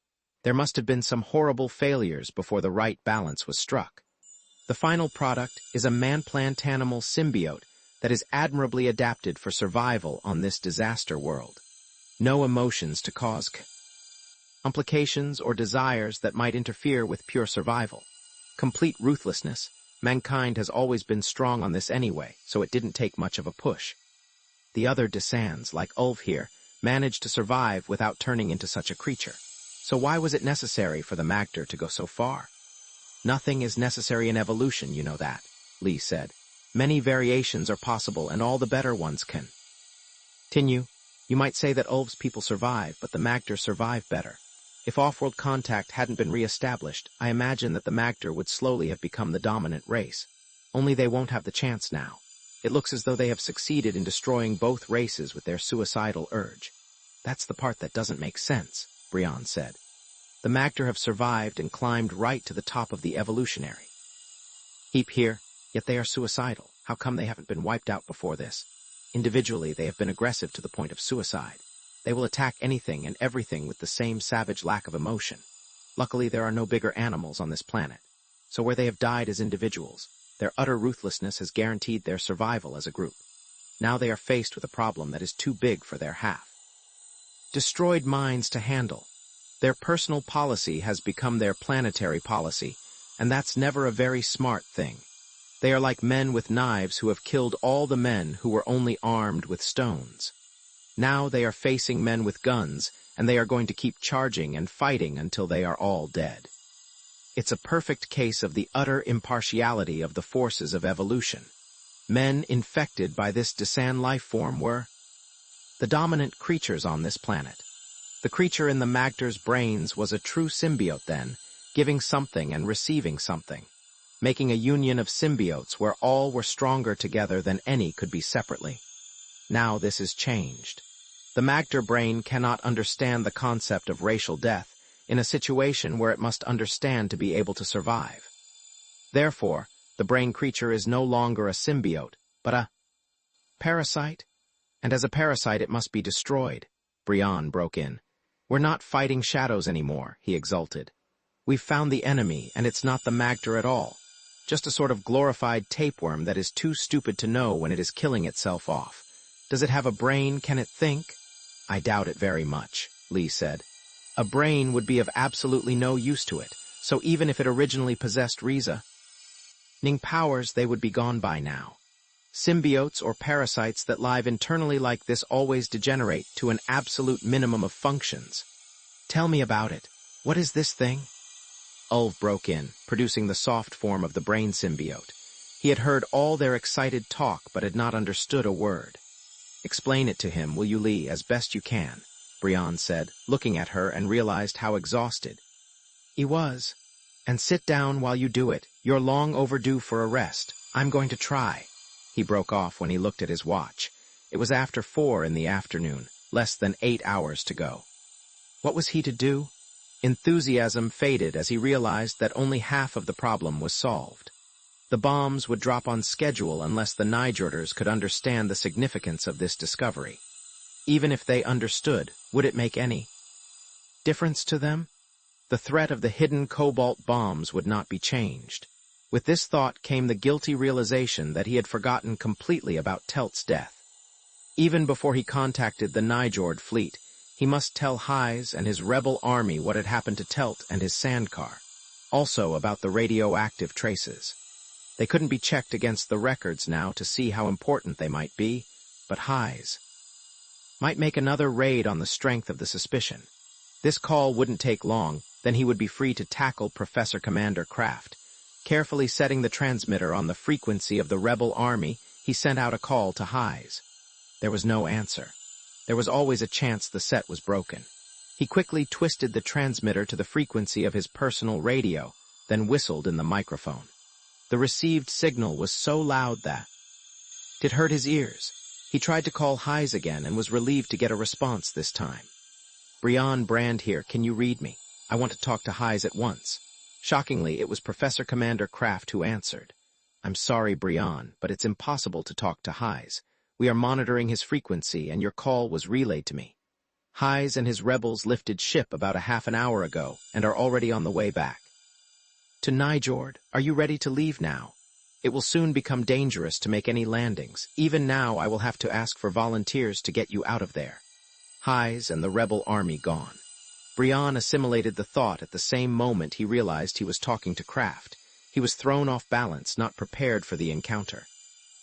There must have been some horrible failures before the right balance was struck. The final product is a man-plant-animal symbiote that is admirably adapted for survival on this disaster world. No emotions to cause complications or desires that might interfere with pure survival. Complete ruthlessness. Mankind has always been strong on this anyway, so it didn't take much of a push. The other Disans, like Ulf here, managed to survive without turning into such a creature. So why was it necessary for the magter to go so far? Nothing is necessary in evolution, you know that, Lee said. Many variations are possible, and all the better ones can continue. You might say that Ulf's people survive, but the magter survive better. If off-world contact hadn't been re-established, I imagine that the magter would slowly have become the dominant race. Only they won't have the chance now. It looks as though they have succeeded in destroying both races with their suicidal urge. That's the part that doesn't make sense, Brion said. The magter have survived and climbed right to the top of the evolutionary heap here, yet they are suicidal. How come they haven't been wiped out before this? Individually, they have been aggressive to the point of suicide. They will attack anything and everything with the same savage lack of emotion. Luckily, there are no bigger animals on this planet. So where they have died as individuals, their utter ruthlessness has guaranteed their survival as a group. Now they are faced with a problem that is too big for their half destroyed minds to handle. Their personal policy has become their planetary policy, and that's never a very smart thing. They are like men with knives who have killed all the men who were only armed with stones. Now they are facing men with guns, and they are going to keep charging and fighting until they are all dead. It's a perfect case of the utter impartiality of the forces of evolution. Men infected by this Desan life form were the dominant creatures on this planet. The creature in the Magter's brains was a true symbiote then, giving something and receiving something, making a union of symbiotes where all were stronger together than any could be separately. Now this is changed. The Magter brain cannot understand the concept of racial death in a situation where it must understand to be able to survive. Therefore, the brain creature is no longer a symbiote, but a parasite. And as a parasite it must be destroyed. Brion broke in. We're not fighting shadows anymore, he exulted. We've found the enemy, and it's not the Magter at all. Just a sort of glorified tapeworm that is too stupid to know when it is killing itself off. Does it have a brain? Can it think? I doubt it very much, Lee said. A brain would be of absolutely no use to it, so even if it originally possessed reasoning powers, they would be gone by now. Symbiotes or parasites that live internally like this always degenerate to an absolute minimum of functions. Tell me about it. What is this thing? Ulv broke in, producing the soft form of the brain symbiote. He had heard all their excited talk but had not understood a word. Explain it to him, will you, Lee, as best you can, Brion said, looking at her and realized how exhausted he was. And sit down while you do it. You're long overdue for a rest. I'm going to try. He broke off when he looked at his watch. It was after 4 in the afternoon, less than 8 hours to go. What was he to do? Enthusiasm faded as he realized that only half of the problem was solved. The bombs would drop on schedule unless the Nijorders could understand the significance of this discovery. Even if they understood, would it make any difference to them? The threat of the hidden cobalt bombs would not be changed. With this thought came the guilty realization that he had forgotten completely about Telt's death. Even before he contacted the Nijord fleet, he must tell Ihjel and his rebel army what had happened to Telt and his sandcar, also about the radioactive traces. They couldn't be checked against the records now to see how important they might be, but Ihjel might make another raid on the strength of the suspicion. This call wouldn't take long, then he would be free to tackle Professor Commander Kraft. Carefully setting the transmitter on the frequency of the rebel army, he sent out a call to Ihjel. There was no answer. There was always a chance the set was broken. He quickly twisted the transmitter to the frequency of his personal radio, then whistled in the microphone. The received signal was so loud that it hurt his ears. He tried to call Ihjel again and was relieved to get a response this time. Brion Brandd here, can you read me? I want to talk to Ihjel at once. Shockingly, it was Professor Commander Kraft who answered. I'm sorry, Brion, but it's impossible to talk to Ihjel. We are monitoring his frequency, and your call was relayed to me. Ihjel and his rebels lifted ship about a half an hour ago and are already on the way back. To Nijord, are you ready to leave now? It will soon become dangerous to make any landings. Even now, I will have to ask for volunteers to get you out of there. Ihjel and the rebel army gone. Brion assimilated the thought at the same moment he realized he was talking to Kraft. He was thrown off balance, not prepared for the encounter.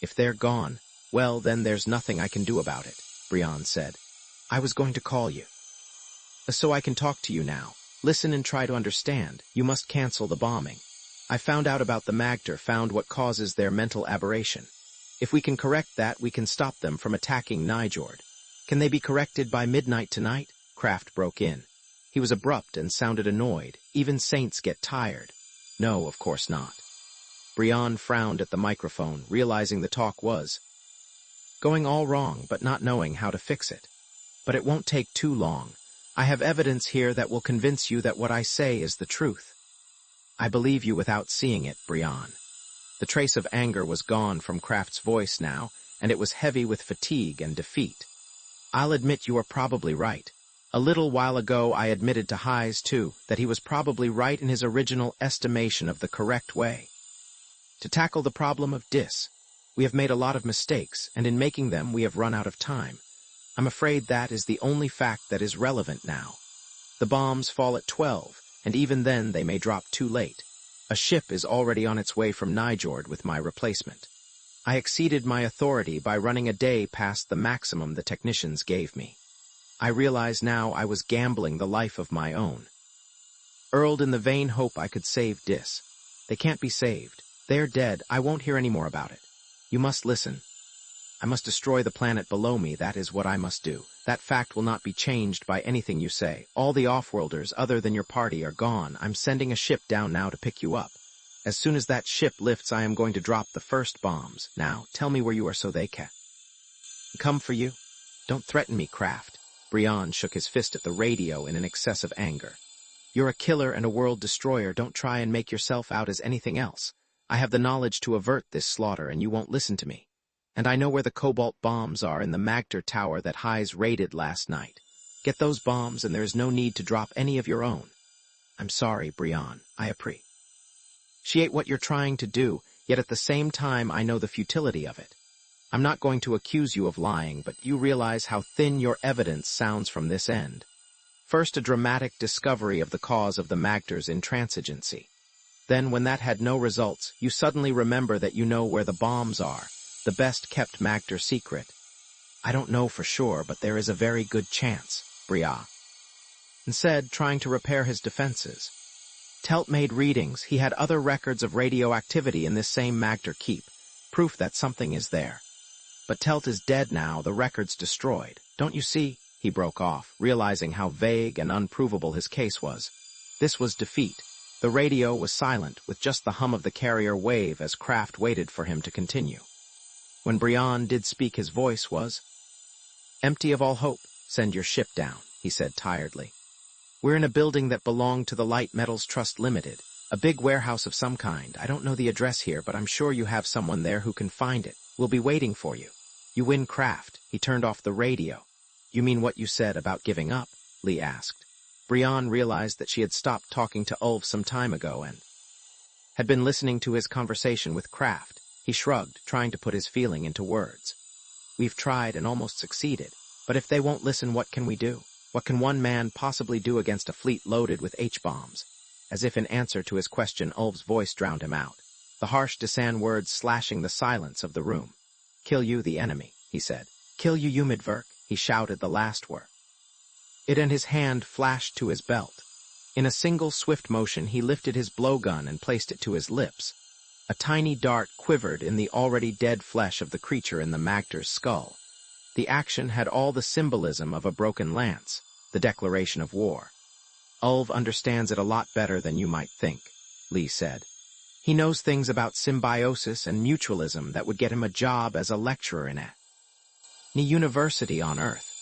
If they're gone, well, then there's nothing I can do about it, Brion said. I was going to call you. So I can talk to you now. Listen and try to understand. You must cancel the bombing. I found out about the Magter, found what causes their mental aberration. If we can correct that, we can stop them from attacking Nijord. Can they be corrected by midnight tonight? Kraft broke in. He was abrupt and sounded annoyed. Even saints get tired. No, of course not. Brion frowned at the microphone, realizing the talk was going all wrong, but not knowing how to fix it. But it won't take too long. I have evidence here that will convince you that what I say is the truth. I believe you without seeing it, Brion. The trace of anger was gone from Kraft's voice now, and it was heavy with fatigue and defeat. I'll admit you are probably right. A little while ago I admitted to Ihjel, too, that he was probably right in his original estimation of the correct way to tackle the problem of dis. We have made a lot of mistakes, and in making them we have run out of time. I'm afraid that is the only fact that is relevant now. The bombs fall at 12, and even then they may drop too late. A ship is already on its way from Nijord with my replacement. I exceeded my authority by running a day past the maximum the technicians gave me. I realize now I was gambling the life of my own. Earled in the vain hope I could save Dis. They can't be saved. They're dead. I won't hear any more about it. You must listen. I must destroy the planet below me. That is what I must do. That fact will not be changed by anything you say. All the off-worlders other than your party are gone. I'm sending a ship down now to pick you up. As soon as that ship lifts, I am going to drop the first bombs. Now, tell me where you are so they can come for you. Don't threaten me, Kraft. Brion shook his fist at the radio in an excess of anger. You're a killer and a world destroyer. Don't try and make yourself out as anything else. I have the knowledge to avert this slaughter, and you won't listen to me. And I know where the cobalt bombs are in the Magter tower that Ihjel raided last night. Get those bombs, and there is no need to drop any of your own. I'm sorry, Brion. I appreciate what you're trying to do, yet at the same time I know the futility of it. I'm not going to accuse you of lying, but you realize how thin your evidence sounds from this end. First, a dramatic discovery of the cause of the Magter's intransigency. Then, when that had no results, you suddenly remember that you know where the bombs are, the best-kept Magter secret. I don't know for sure, but there is a very good chance, Brion said, trying to repair his defenses. Telt made readings. He had other records of radioactivity in this same Magter keep, proof that something is there. But Telt is dead now, the records destroyed. Don't you see? He broke off, realizing how vague and unprovable his case was. This was defeat. The radio was silent, with just the hum of the carrier wave as Kraft waited for him to continue. When Brion did speak, his voice was empty of all hope. Send your ship down, he said tiredly. We're in a building that belonged to the Light Metals Trust Limited, a big warehouse of some kind. I don't know the address here, but I'm sure you have someone there who can find it. We'll be waiting for you. You win, Kraft. He turned off the radio. You mean what you said about giving up? Lee asked. Brion realized that she had stopped talking to Ulf some time ago and had been listening to his conversation with Kraft. He shrugged, trying to put his feeling into words. We've tried and almost succeeded, but if they won't listen, what can we do? What can one man possibly do against a fleet loaded with H-bombs? As if in answer to his question, Ulf's voice drowned him out, the harsh Desan words slashing the silence of the room. Kill you, the enemy, he said. Kill you, Midverk, he shouted the last word. It and his hand flashed to his belt. In a single swift motion, he lifted his blowgun and placed it to his lips. A tiny dart quivered in the already dead flesh of the creature in the Magter's skull. The action had all the symbolism of a broken lance, the declaration of war. Ulv understands it a lot better than you might think, Lee said. He knows things about symbiosis and mutualism that would get him a job as a lecturer in a university on Earth.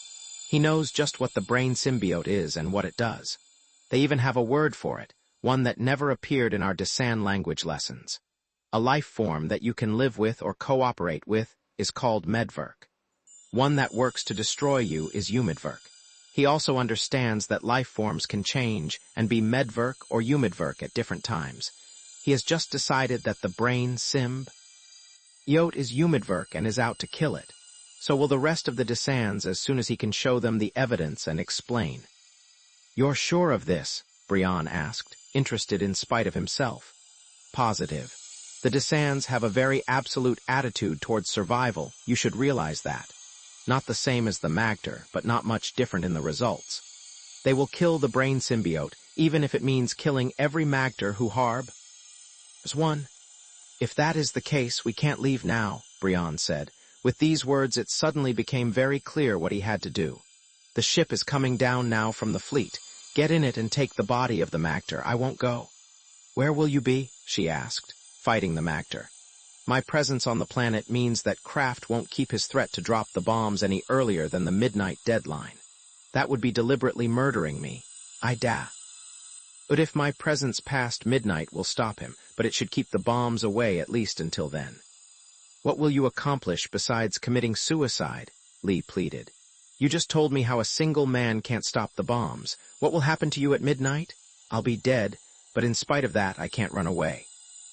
He knows just what the brain symbiote is and what it does. They even have a word for it, one that never appeared in our Desan language lessons. A life form that you can live with or cooperate with is called Medverk. One that works to destroy you is Umidverk. He also understands that life forms can change and be Medverk or Umidverk at different times. He has just decided that the brain symbiote is Umidverk and is out to kill it. So will the rest of the Desans as soon as he can show them the evidence and explain. You're sure of this? Brion asked, interested in spite of himself. Positive. The Desans have a very absolute attitude towards survival. You should realize that. Not the same as the Magter, but not much different in the results. They will kill the brain symbiote, even if it means killing every Magter who harbors one. If that is the case, we can't leave now, Brion said. With these words, it suddenly became very clear what he had to do. The ship is coming down now from the fleet. Get in it and take the body of the Magter. I won't go. Where will you be? She asked, fighting the Magter. My presence on the planet means that Kraft won't keep his threat to drop the bombs any earlier than the midnight deadline. That would be deliberately murdering me. But if my presence past midnight will stop him, but it should keep the bombs away at least until then. What will you accomplish besides committing suicide? Lee pleaded. You just told me how a single man can't stop the bombs. What will happen to you at midnight? I'll be dead, but in spite of that, I can't run away.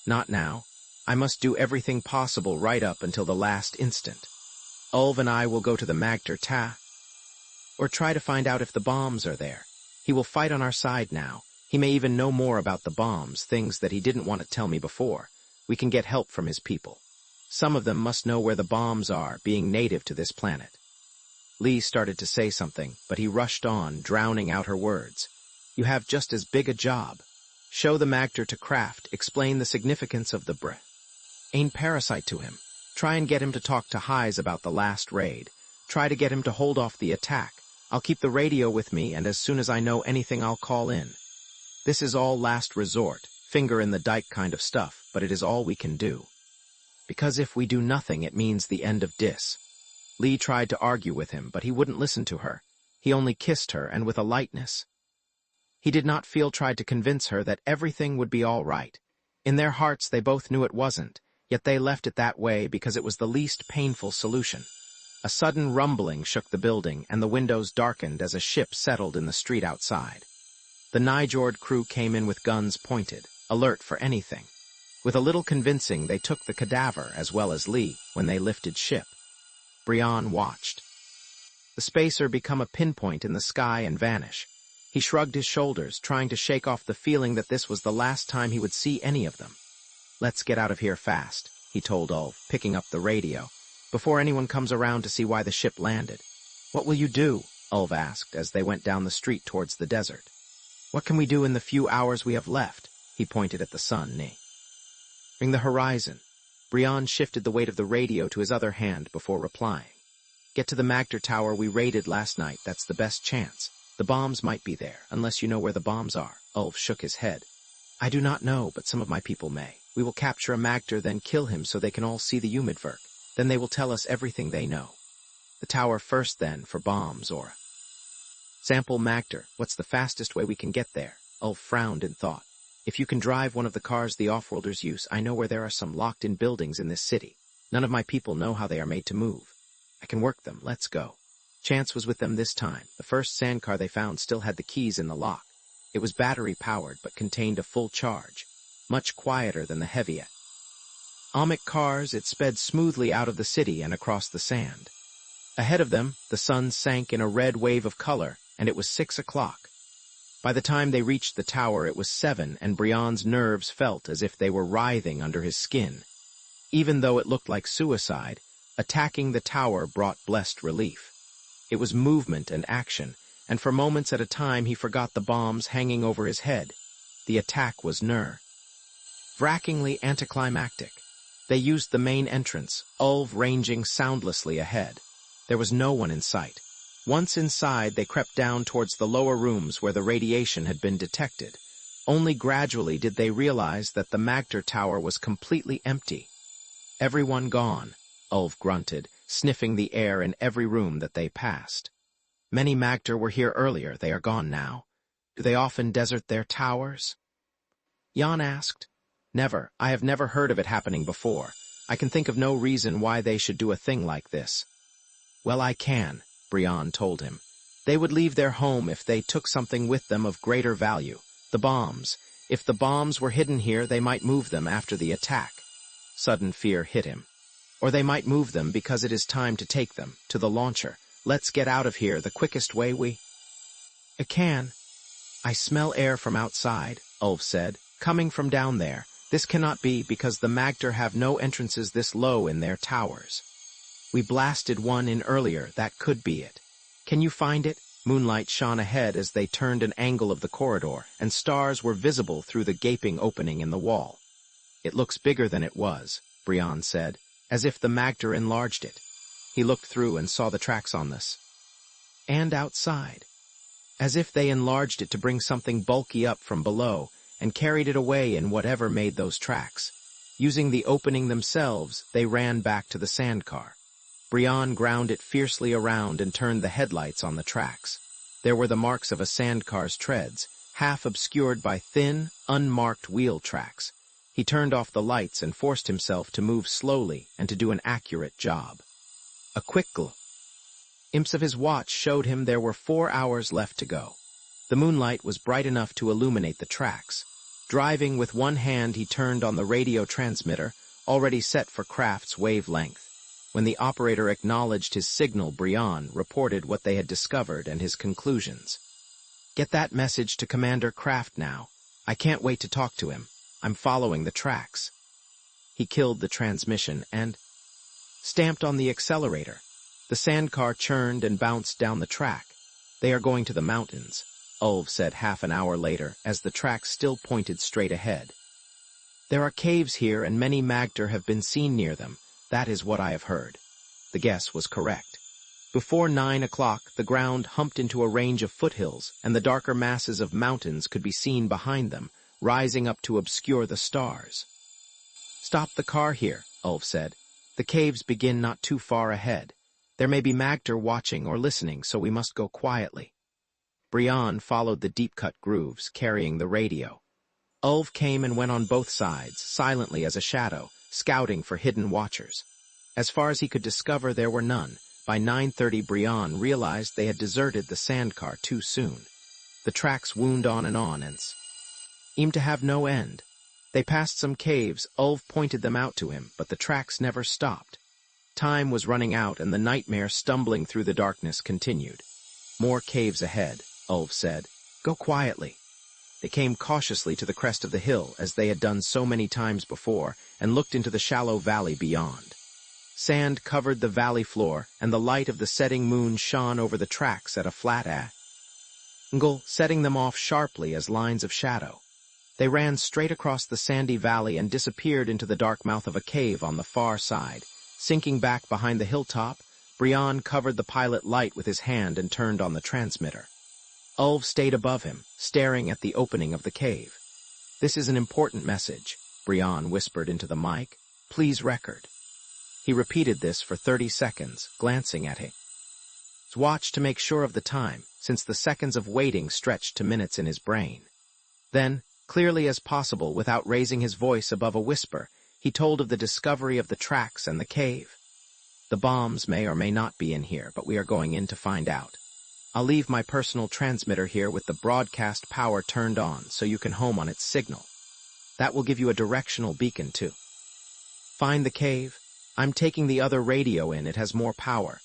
Not now. I must do everything possible right up until the last instant. Ulv and I will go to the Magter or try to find out if the bombs are there. He will fight on our side now. He may even know more about the bombs, things that he didn't want to tell me before. We can get help from his people. Some of them must know where the bombs are, being native to this planet. Lee started to say something, but he rushed on, drowning out her words. You have just as big a job. Show the magter to Craft, explain the significance of the Ain parasite to him. Try and get him to talk to Highs about the last raid. Try to get him to hold off the attack. I'll keep the radio with me, and as soon as I know anything I'll call in. This is all last resort, finger in the dike kind of stuff, but it is all we can do. Because if we do nothing, it means the end of Dis. Lee tried to argue with him, but he wouldn't listen to her. He only kissed her, and with a lightness. He did not feel tried to convince her that everything would be all right. In their hearts they both knew it wasn't, yet they left it that way because it was the least painful solution. A sudden rumbling shook the building, and the windows darkened as a ship settled in the street outside. The Njord crew came in with guns pointed, alert for anything. With a little convincing, they took the cadaver, as well as Lee, when they lifted ship. Brion watched. The spacer become a pinpoint in the sky and vanish. He shrugged his shoulders, trying to shake off the feeling that this was the last time he would see any of them. Let's get out of here fast, he told Ulv, picking up the radio, before anyone comes around to see why the ship landed. What will you do? Ulv asked as they went down the street towards the desert. What can we do in the few hours we have left? He pointed at the sun, Ring the horizon. Brion shifted the weight of the radio to his other hand before replying. Get to the Magter tower we raided last night, that's the best chance. The bombs might be there, unless you know where the bombs are. Ulf shook his head. I do not know, but some of my people may. We will capture a Magter, then kill him so they can all see the Umidverk. Then they will tell us everything they know. The tower first, then, for bombs, or... Sample Magter, what's the fastest way we can get there? Ulf frowned in thought. If you can drive one of the cars the Offworlders use, I know where there are some locked-in buildings in this city. None of my people know how they are made to move. I can work them, let's go. Chance was with them this time. The first sandcar they found still had the keys in the lock. It was battery-powered, but contained a full charge. Much quieter than the heavy Amic cars, it sped smoothly out of the city and across the sand. Ahead of them, the sun sank in a red wave of color, and it was 6 o'clock. By the time they reached the tower, it was 7, and Brion's nerves felt as if they were writhing under his skin. Even though it looked like suicide, attacking the tower brought blessed relief. It was movement and action, and for moments at a time he forgot the bombs hanging over his head. The attack was nerve-wrackingly anticlimactic. They used the main entrance, Ulv ranging soundlessly ahead. There was no one in sight. Once inside, they crept down towards the lower rooms where the radiation had been detected. Only gradually did they realize that the Magter tower was completely empty. Everyone gone, Ulv grunted, sniffing the air in every room that they passed. Many Magter were here earlier, they are gone now. Do they often desert their towers? Jan asked. Never. I have never heard of it happening before. I can think of no reason why they should do a thing like this. Well, I can, Brion told him. They would leave their home if they took something with them of greater value. The bombs. If the bombs were hidden here, they might move them after the attack. Sudden fear hit him. Or they might move them because it is time to take them, to the launcher. Let's get out of here the quickest way we... It can. I smell air from outside, Ulf said, coming from down there. This cannot be because the Magter have no entrances this low in their towers. We blasted one in earlier, that could be it. Can you find it? Moonlight shone ahead as they turned an angle of the corridor, and stars were visible through the gaping opening in the wall. It looks bigger than it was, Brion said, as if the Magter enlarged it. He looked through and saw the tracks on this. And outside. As if they enlarged it to bring something bulky up from below, and carried it away in whatever made those tracks. Using the opening themselves, they ran back to the sandcar. Brion ground it fiercely around and turned the headlights on the tracks. There were the marks of a sandcar's treads, half obscured by thin, unmarked wheel tracks. He turned off the lights and forced himself to move slowly and to do an accurate job. A quick glimpse of his watch showed him there were 4 hours left to go. The moonlight was bright enough to illuminate the tracks. Driving with one hand, he turned on the radio transmitter, already set for Craft's wavelength. When the operator acknowledged his signal, Brion reported what they had discovered and his conclusions. Get that message to Commander Craft now. I can't wait to talk to him. I'm following the tracks. He killed the transmission and stamped on the accelerator. The sandcar churned and bounced down the track. "They are going to the mountains," Ulv said half an hour later, as the track still pointed straight ahead. "There are caves here, and many magter have been seen near them. That is what I have heard." The guess was correct. Before 9 o'clock, the ground humped into a range of foothills, and the darker masses of mountains could be seen behind them, rising up to obscure the stars. "Stop the car here," Ulv said. "The caves begin not too far ahead. There may be magter watching or listening, so we must go quietly." Brion followed the deep-cut grooves, carrying the radio. Ulv came and went on both sides, silently as a shadow, scouting for hidden watchers. As far as he could discover, there were none. By 9:30, Brion realized they had deserted the sandcar too soon. The tracks wound on and seemed to have no end. They passed some caves. Ulv pointed them out to him, but the tracks never stopped. Time was running out, and the nightmare stumbling through the darkness continued. "More caves ahead," Ulv said. "Go quietly." They came cautiously to the crest of the hill, as they had done so many times before, and looked into the shallow valley beyond. Sand covered the valley floor, and the light of the setting moon shone over the tracks at a flat angle, setting them off sharply as lines of shadow. They ran straight across the sandy valley and disappeared into the dark mouth of a cave on the far side. Sinking back behind the hilltop, Brion covered the pilot light with his hand and turned on the transmitter. Ulv stayed above him, staring at the opening of the cave. "This is an important message," Brion whispered into the mic. "Please record." He repeated this for 30 seconds, glancing at his watch to make sure of the time, since the seconds of waiting stretched to minutes in his brain. Then, clearly as possible, without raising his voice above a whisper, he told of the discovery of the tracks and the cave. "The bombs may or may not be in here, but we are going in to find out. I'll leave my personal transmitter here with the broadcast power turned on so you can home on its signal. That will give you a directional beacon, too. Find the cave. I'm taking the other radio in. It has more power.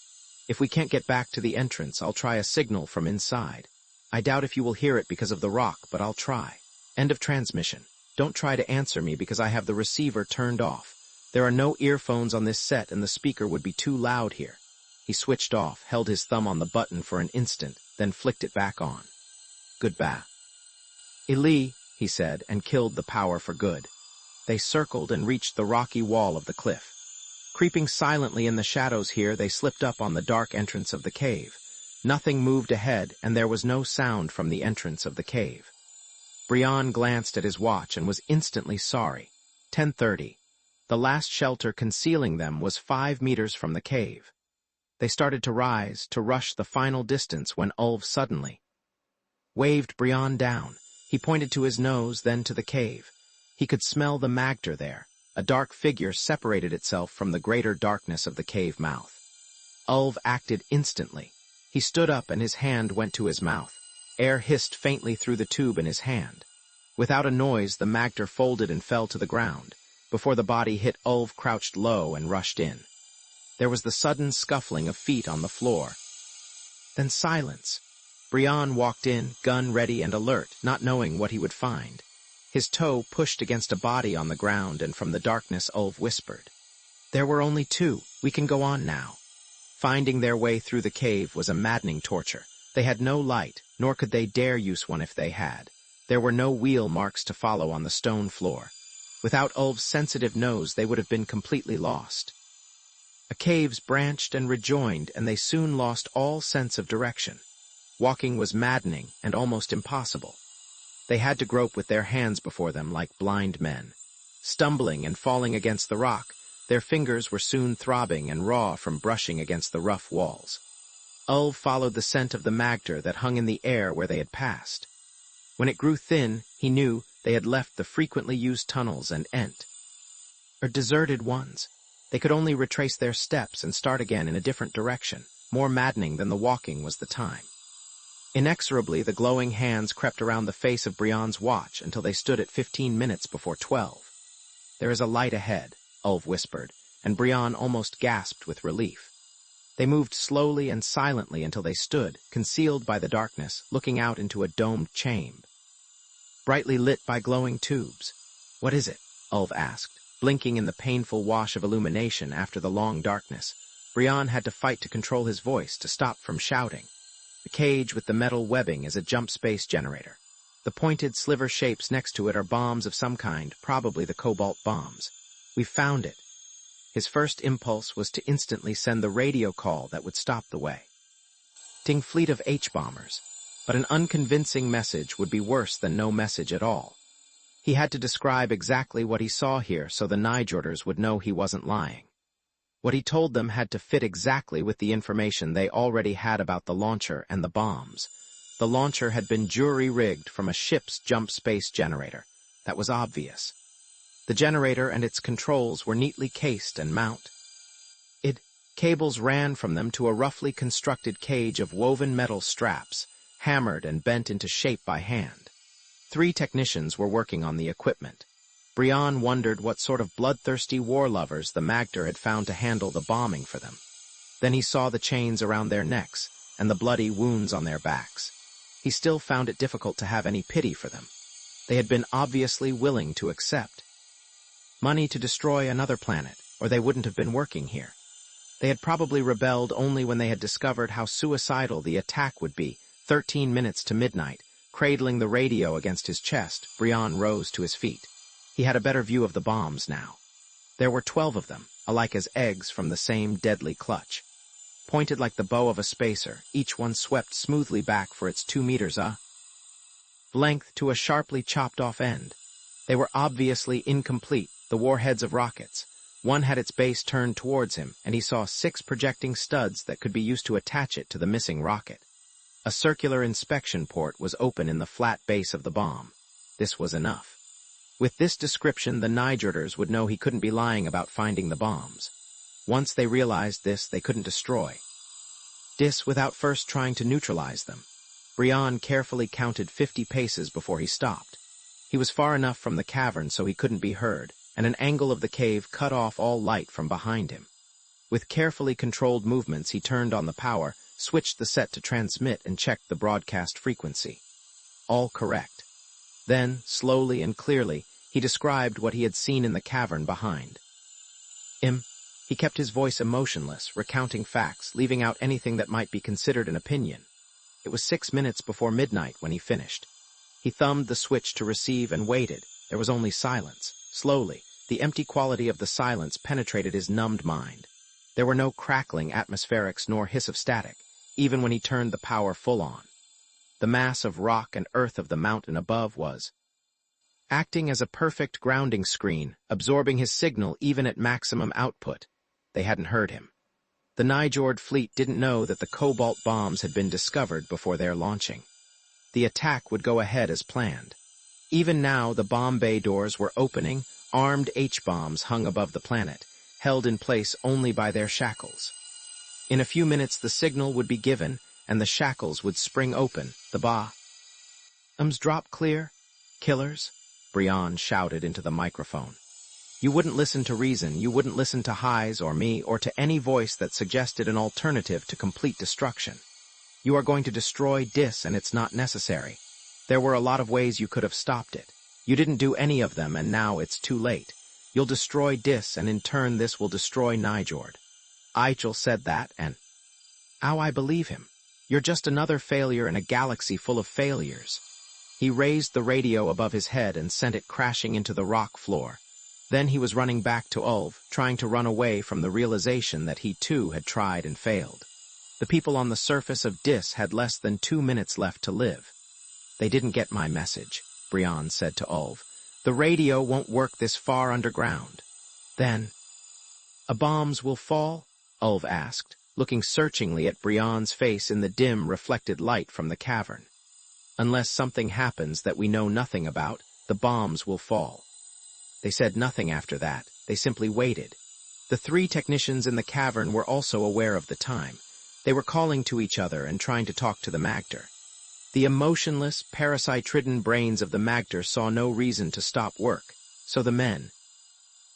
If we can't get back to the entrance, I'll try a signal from inside. I doubt if you will hear it because of the rock, but I'll try. End of transmission. Don't try to answer me because I have the receiver turned off. There are no earphones on this set and the speaker would be too loud here." He switched off, held his thumb on the button for an instant, then flicked it back on. "Goodbye." "Ihjel," he said, and killed the power for good. They circled and reached the rocky wall of the cliff. Creeping silently in the shadows here, they slipped up on the dark entrance of the cave. Nothing moved ahead, and there was no sound from the entrance of the cave. Brion glanced at his watch and was instantly sorry. 10:30. The last shelter concealing them was 5 meters from the cave. They started to rise, to rush the final distance, when Ulv suddenly waved Brion down. He pointed to his nose, then to the cave. He could smell the magter there. A dark figure separated itself from the greater darkness of the cave mouth. Ulv acted instantly. He stood up and his hand went to his mouth. Air hissed faintly through the tube in his hand. Without a noise, the magter folded and fell to the ground. Before the body hit, Ulv crouched low and rushed in. There was the sudden scuffling of feet on the floor. Then silence. Brion walked in, gun ready and alert, not knowing what he would find. His toe pushed against a body on the ground, and from the darkness Ulv whispered, "There were only 2. We can go on now." Finding their way through the cave was a maddening torture. They had no light, nor could they dare use one if they had. There were no wheel marks to follow on the stone floor. Without Ulv's sensitive nose, they would have been completely lost. The caves branched and rejoined, and they soon lost all sense of direction. Walking was maddening and almost impossible. They had to grope with their hands before them like blind men. Stumbling and falling against the rock, their fingers were soon throbbing and raw from brushing against the rough walls. Ulv followed the scent of the magter that hung in the air where they had passed. When it grew thin, he knew they had left the frequently used tunnels and deserted ones. They could only retrace their steps and start again in a different direction. More maddening than the walking was the time. Inexorably, the glowing hands crept around the face of Brion's watch until they stood at 15 minutes before 12. "There is a light ahead," Ulv whispered, and Brion almost gasped with relief. They moved slowly and silently until they stood, concealed by the darkness, looking out into a domed chamber, brightly lit by glowing tubes. "What is it?" Ulv asked, blinking in the painful wash of illumination after the long darkness. Brion had to fight to control his voice to stop from shouting. The cage with the metal webbing is a jump space generator. The pointed sliver shapes next to it are bombs of some kind, probably the cobalt bombs. We found it. His first impulse was to instantly send the radio call that would stop the way. Ting fleet of H-bombers, but an unconvincing message would be worse than no message at all. He had to describe exactly what he saw here so the Nijorders would know he wasn't lying. What he told them had to fit exactly with the information they already had about the launcher and the bombs. The launcher had been jury-rigged from a ship's jump space generator. That was obvious. The generator and its controls were neatly cased and mounted. Cables ran from them to a roughly constructed cage of woven metal straps, hammered and bent into shape by hand. 3 technicians were working on the equipment. Brion wondered what sort of bloodthirsty war lovers the Magter had found to handle the bombing for them. Then he saw the chains around their necks and the bloody wounds on their backs. He still found it difficult to have any pity for them. They had been obviously willing to accept money to destroy another planet, or they wouldn't have been working here. They had probably rebelled only when they had discovered how suicidal the attack would be. 13 minutes to midnight, cradling the radio against his chest, Brion rose to his feet. He had a better view of the bombs now. There were 12 of them, alike as eggs from the same deadly clutch. Pointed like the bow of a spacer, each one swept smoothly back for its 2 meters length to a sharply chopped-off end. They were obviously incomplete, the warheads of rockets. One had its base turned towards him, and he saw 6 projecting studs that could be used to attach it to the missing rocket. A circular inspection port was open in the flat base of the bomb. This was enough. With this description, the Nijorders would know he couldn't be lying about finding the bombs. Once they realized this, they couldn't destroy this without first trying to neutralize them. Brion carefully counted 50 paces before he stopped. He was far enough from the cavern so he couldn't be heard, and an angle of the cave cut off all light from behind him. With carefully controlled movements, he turned on the power, switched the set to transmit, and checked the broadcast frequency. All correct. Then, slowly and clearly, he described what he had seen in the cavern behind. He kept his voice emotionless, recounting facts, leaving out anything that might be considered an opinion. It was 6 minutes before midnight when he finished. He thumbed the switch to receive and waited. There was only silence. Slowly, the empty quality of the silence penetrated his numbed mind. There were no crackling atmospherics nor hiss of static, even when he turned the power full on. The mass of rock and earth of the mountain above was acting as a perfect grounding screen, absorbing his signal even at maximum output. They hadn't heard him. The Nijord fleet didn't know that the cobalt bombs had been discovered before their launching. The attack would go ahead as planned. Even now, the bomb bay doors were opening, armed H-bombs hung above the planet, held in place only by their shackles. In a few minutes, the signal would be given, and the shackles would spring open. The bombs drop clear? Killers? Brion shouted into the microphone. You wouldn't listen to reason, you wouldn't listen to Highs or me, or to any voice that suggested an alternative to complete destruction. You are going to destroy Dis, and it's not necessary. There were a lot of ways you could have stopped it. You didn't do any of them, and now it's too late. You'll destroy Dis, and in turn this will destroy Nijord. Ijhel said that, and I believe him. You're just another failure in a galaxy full of failures. He raised the radio above his head and sent it crashing into the rock floor. Then he was running back to Ulv, trying to run away from the realization that he too had tried and failed. The people on the surface of Dis had less than 2 minutes left to live. They didn't get my message, Brion said to Ulv. The radio won't work this far underground. Then, bombs will fall? Ulv asked, looking searchingly at Brion's face in the dim, reflected light from the cavern. Unless something happens that we know nothing about, the bombs will fall. They said nothing after that. They simply waited. The 3 technicians in the cavern were also aware of the time. They were calling to each other and trying to talk to the Magter. The emotionless, parasite-ridden brains of the Magter saw no reason to stop work, so the men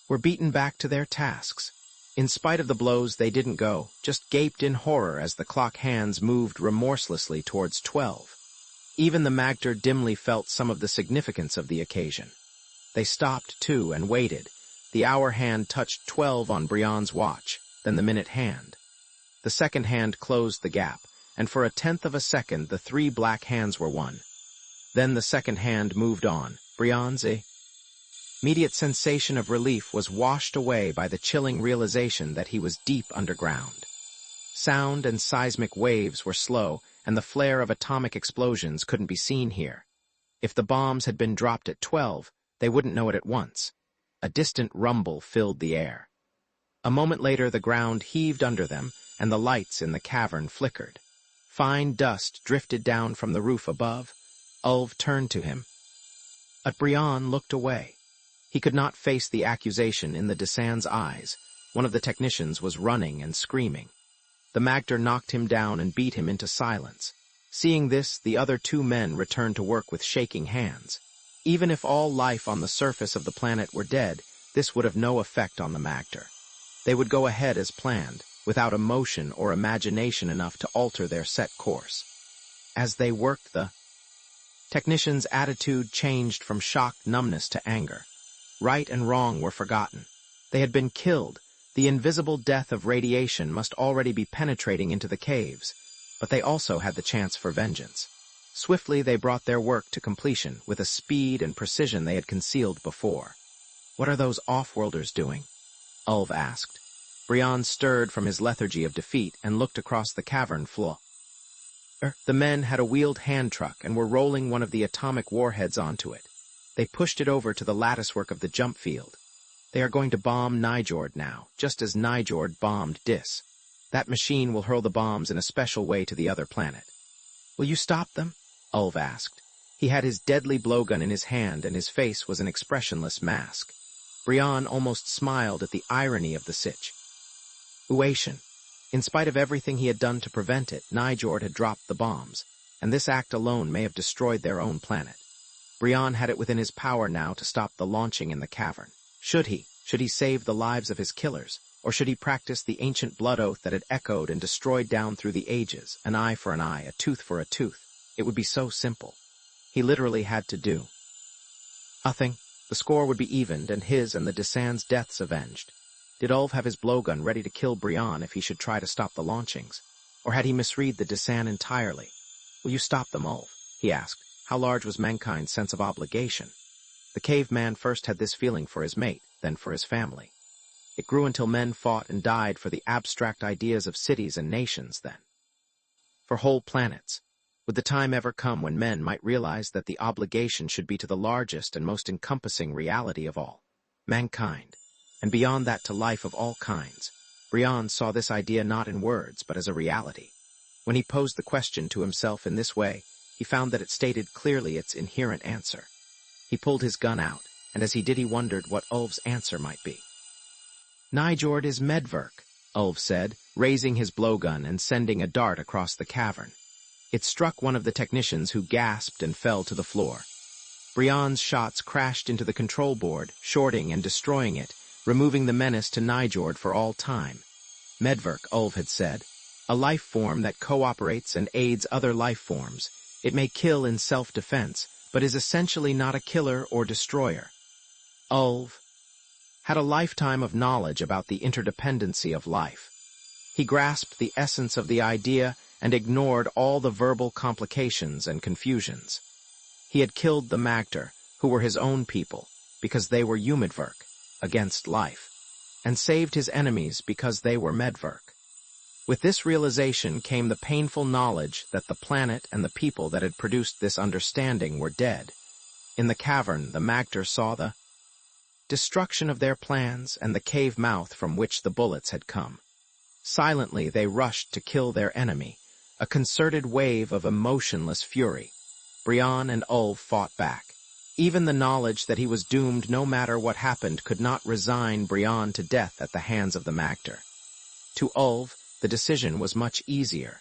were beaten back to their tasks. In spite of the blows, they didn't go, just gaped in horror as the clock hands moved remorselessly towards 12. Even the Magter dimly felt some of the significance of the occasion. They stopped, too, and waited. The hour hand touched 12 on Brion's watch, then the minute hand. The second hand closed the gap, and for a tenth of a second the three black hands were one. Then the second hand moved on. Brion's immediate sensation of relief was washed away by the chilling realization that he was deep underground. Sound and seismic waves were slow, and the flare of atomic explosions couldn't be seen here. If the bombs had been dropped at 12, they wouldn't know it at once. A distant rumble filled the air. A moment later the ground heaved under them, and the lights in the cavern flickered. Fine dust drifted down from the roof above. Ulv turned to him. But Brion looked away. He could not face the accusation in the Desan's eyes. One of the technicians was running and screaming. The Magter knocked him down and beat him into silence. Seeing this, the other two men returned to work with shaking hands. Even if all life on the surface of the planet were dead, this would have no effect on the Magter. They would go ahead as planned, without emotion or imagination enough to alter their set course. As they worked, the technician's attitude changed from shocked numbness to anger. Right and wrong were forgotten. They had been killed. The invisible death of radiation must already be penetrating into the caves, but they also had the chance for vengeance. Swiftly they brought their work to completion with a speed and precision they had concealed before. "What are those off-worlders doing?" Ulv asked. Brion stirred from his lethargy of defeat and looked across the cavern floor. The men had a wheeled hand truck and were rolling one of the atomic warheads onto it. They pushed it over to the latticework of the jump field. They are going to bomb Nijord now, just as Nijord bombed Dis. That machine will hurl the bombs in a special way to the other planet. "Will you stop them?" Ulv asked. He had his deadly blowgun in his hand, and his face was an expressionless mask. Brion almost smiled at the irony of the situation. In spite of everything he had done to prevent it, Nijord had dropped the bombs, and this act alone may have destroyed their own planet. Brion had it within his power now to stop the launching in the cavern. Should he? Should he save the lives of his killers? Or should he practice the ancient blood oath that had echoed and destroyed down through the ages, an eye for an eye, a tooth for a tooth? It would be so simple. He literally had to do nothing. The score would be evened, and his and the Desan's deaths avenged. Did Ulv have his blowgun ready to kill Brion if he should try to stop the launchings? Or had he misread the Desan entirely? "Will you stop them, Ulv?" he asked. How large was mankind's sense of obligation? The caveman first had this feeling for his mate, then for his family. It grew until men fought and died for the abstract ideas of cities and nations then. For whole planets. Would the time ever come when men might realize that the obligation should be to the largest and most encompassing reality of all, mankind, and beyond that to life of all kinds? Brion saw this idea not in words, but as a reality. When he posed the question to himself in this way, he found that it stated clearly its inherent answer. He pulled his gun out, and as he did he wondered what Ulv's answer might be. "Nijord is Medverk," Ulv said, raising his blowgun and sending a dart across the cavern. It struck one of the technicians, who gasped and fell to the floor. Brion's shots crashed into the control board, shorting and destroying it, removing the menace to Nijord for all time. Medverk, Ulv had said, a life form that cooperates and aids other life forms. It may kill in self-defense, but is essentially not a killer or destroyer. Ulv had a lifetime of knowledge about the interdependency of life. He grasped the essence of the idea and ignored all the verbal complications and confusions. He had killed the Magter, who were his own people, because they were Umidverk, against life, and saved his enemies because they were Medverk. With this realization came the painful knowledge that the planet and the people that had produced this understanding were dead. In the cavern, the Magter saw the destruction of their plans and the cave mouth from which the bullets had come. Silently, they rushed to kill their enemy, a concerted wave of emotionless fury. Brion and Ulv fought back. Even the knowledge that he was doomed no matter what happened could not resign Brion to death at the hands of the Magter. To Ulv, the decision was much easier.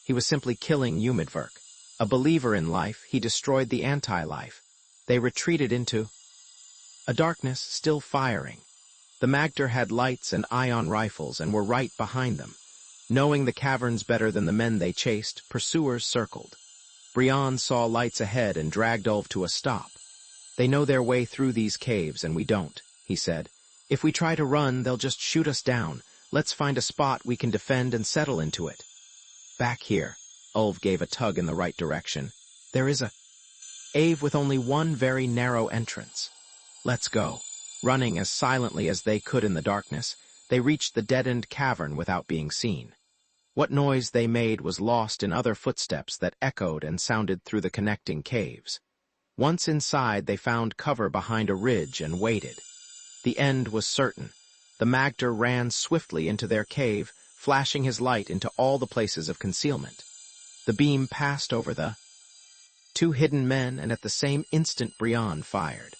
He was simply killing Umidverk. A believer in life, he destroyed the anti-life. They retreated into a darkness still firing. The Magter had lights and ion rifles and were right behind them. Knowing the caverns better than the men they chased, pursuers circled. Brion saw lights ahead and dragged Ulv to a stop. "They know their way through these caves and we don't," he said. "If we try to run, they'll just shoot us down. Let's find a spot we can defend and settle into it. Back here. Ulv gave a tug in the right direction. There is a cave with only one very narrow entrance. Let's go. Running as silently as they could in the darkness, they reached the deadened cavern without being seen. What noise they made was lost in other footsteps that echoed and sounded through the connecting caves. Once inside, they found cover behind a ridge and waited. The end was certain. The magter ran swiftly into their cave, flashing his light into all the places of concealment. The beam passed over the two hidden men, and at the same instant Brion fired.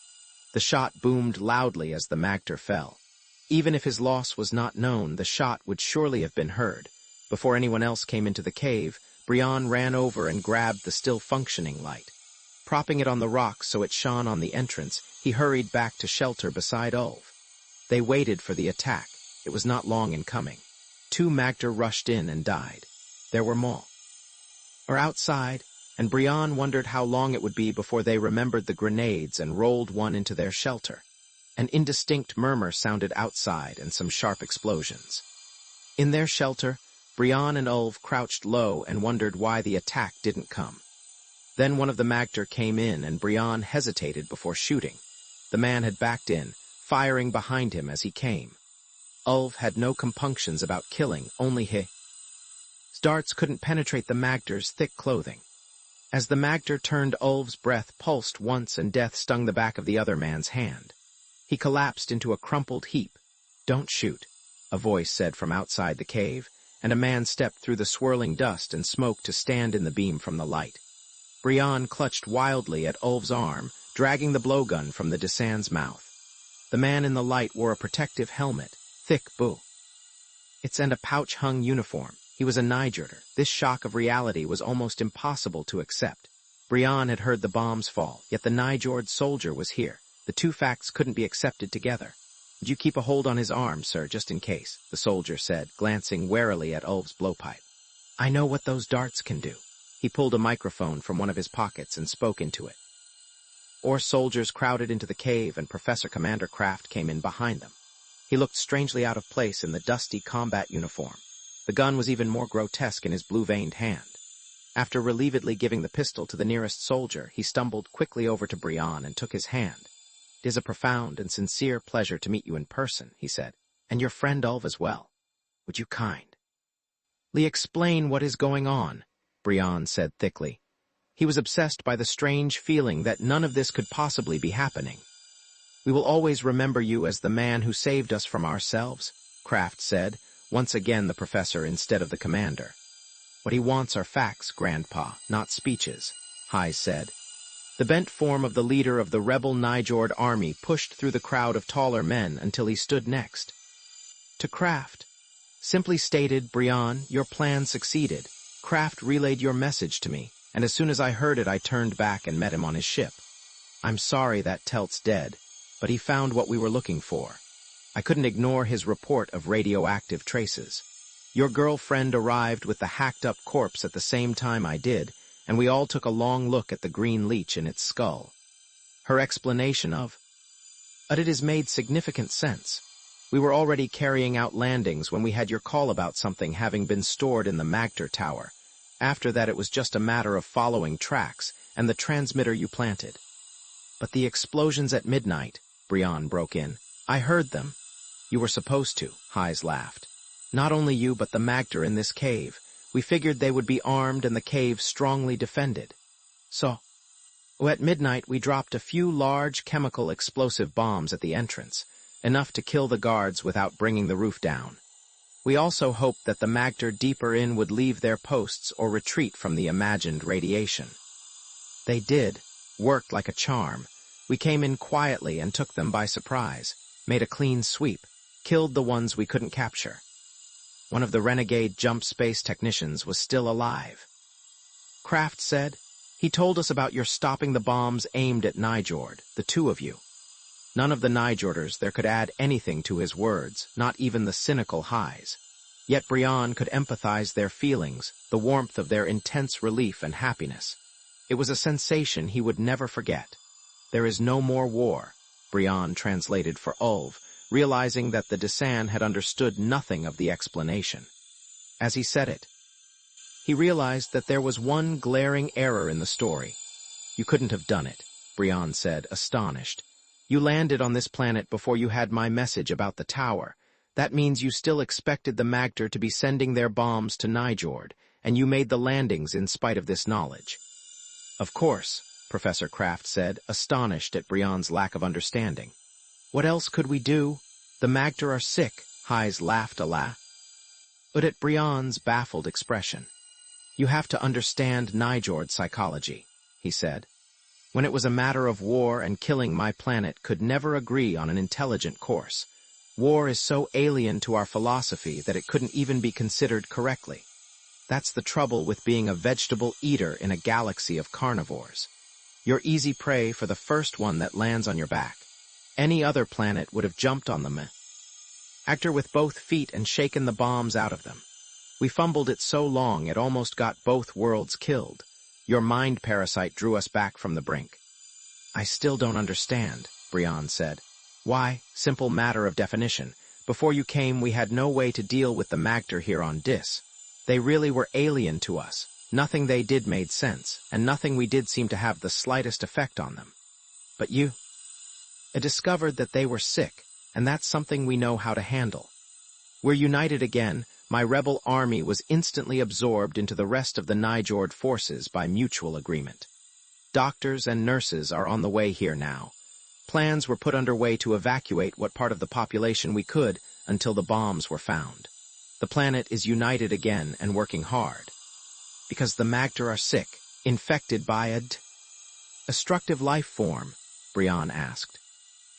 The shot boomed loudly as the magter fell. Even if his loss was not known, the shot would surely have been heard. Before anyone else came into the cave, Brion ran over and grabbed the still-functioning light. Propping it on the rocks so it shone on the entrance, he hurried back to shelter beside Ulv. They waited for the attack. It was not long in coming. 2 magter rushed in and died. There were more outside, and Brion wondered how long it would be before they remembered the grenades and rolled one into their shelter. An indistinct murmur sounded outside and some sharp explosions. In their shelter, Brion and Ulv crouched low and wondered why the attack didn't come. Then one of the magter came in and Brion hesitated before shooting. The man had backed in, firing behind him as he came. Ulv had no compunctions about killing, only his darts couldn't penetrate the magter's thick clothing. As the magter turned, Ulv's breath pulsed once and death stung the back of the other man's hand. He collapsed into a crumpled heap. "Don't shoot," a voice said from outside the cave, and a man stepped through the swirling dust and smoke to stand in the beam from the light. Brion clutched wildly at Ulv's arm, dragging the blowgun from the Desan's mouth. The man in the light wore a protective helmet, thick bullets and a pouch-hung uniform. He was a Nijorder. This shock of reality was almost impossible to accept. Brion had heard the bombs fall, yet the Nijord soldier was here. The two facts couldn't be accepted together. "Would you keep a hold on his arm, sir, just in case?" the soldier said, glancing warily at Ulv's blowpipe. "I know what those darts can do." He pulled a microphone from one of his pockets and spoke into it. Or soldiers crowded into the cave, and Professor Commander Kraft came in behind them. He looked strangely out of place in the dusty combat uniform. The gun was even more grotesque in his blue-veined hand. After relievedly giving the pistol to the nearest soldier, he stumbled quickly over to Brion and took his hand. "It is a profound and sincere pleasure to meet you in person," he said, "and your friend Ulv as well. Would you kindly explain what is going on?" Brion said thickly. He was obsessed by the strange feeling that none of this could possibly be happening. "We will always remember you as the man who saved us from ourselves," Kraft said, once again the professor instead of the commander. "What he wants are facts, Grandpa, not speeches," Ihjel said. The bent form of the leader of the rebel Nijord army pushed through the crowd of taller men until he stood next to Kraft. "Simply stated, Brion, your plan succeeded. Kraft relayed your message to me, and as soon as I heard it, I turned back and met him on his ship. I'm sorry that Telt's dead, but he found what we were looking for. I couldn't ignore his report of radioactive traces. Your girlfriend arrived with the hacked-up corpse at the same time I did, and we all took a long look at the green leech in its skull. Her explanation of it has made significant sense. We were already carrying out landings when we had your call about something having been stored in the magter tower. After that, it was just a matter of following tracks and the transmitter you planted." "But the explosions at midnight," Brion broke in. "I heard them." "You were supposed to," Ihjel laughed. "Not only you, but the magter in this cave. We figured they would be armed and the cave strongly defended. So, at midnight we dropped a few large chemical explosive bombs at the entrance, enough to kill the guards without bringing the roof down. We also hoped that the magter deeper in would leave their posts or retreat from the imagined radiation. They did, worked like a charm. We came in quietly and took them by surprise, made a clean sweep, killed the ones we couldn't capture. One of the renegade jump space technicians was still alive." Kraft said, "He told us about your stopping the bombs aimed at Nijord, the two of you." None of the Nijorders there could add anything to his words, not even the cynical Ihjel. Yet Brion could empathize their feelings, the warmth of their intense relief and happiness. It was a sensation he would never forget. "There is no more war," Brion translated for Ulv, realizing that the Desan had understood nothing of the explanation. As he said it, he realized that there was one glaring error in the story. "You couldn't have done it," Brion said, astonished. "You landed on this planet before you had my message about the tower. That means you still expected the Magter to be sending their bombs to Nijord, and you made the landings in spite of this knowledge." "Of course," Professor Kraft said, astonished at Brion's lack of understanding. "What else could we do? The Magter are sick," Ihjel laughed a laugh. But at Brion's baffled expression, "You have to understand Nijord psychology," he said. "When it was a matter of war and killing, my planet could never agree on an intelligent course. War is so alien to our philosophy that it couldn't even be considered correctly. That's the trouble with being a vegetable eater in a galaxy of carnivores. You're easy prey for the first one that lands on your back. Any other planet would have jumped on them, actor with both feet and shaken the bombs out of them. We fumbled it so long it almost got both worlds killed. Your mind parasite drew us back from the brink." "I still don't understand," Brion said. "Why? Simple matter of definition. Before you came, we had no way to deal with the Magter here on Dis. They really were alien to us. Nothing they did made sense, and nothing we did seemed to have the slightest effect on them. But you discovered that they were sick, and that's something we know how to handle. We're united again. My rebel army was instantly absorbed into the rest of the Nijord forces by mutual agreement. Doctors and nurses are on the way here now. Plans were put underway to evacuate what part of the population we could until the bombs were found. The planet is united again and working hard. Because the Magter are sick, infected by a destructive life form?" Brion asked.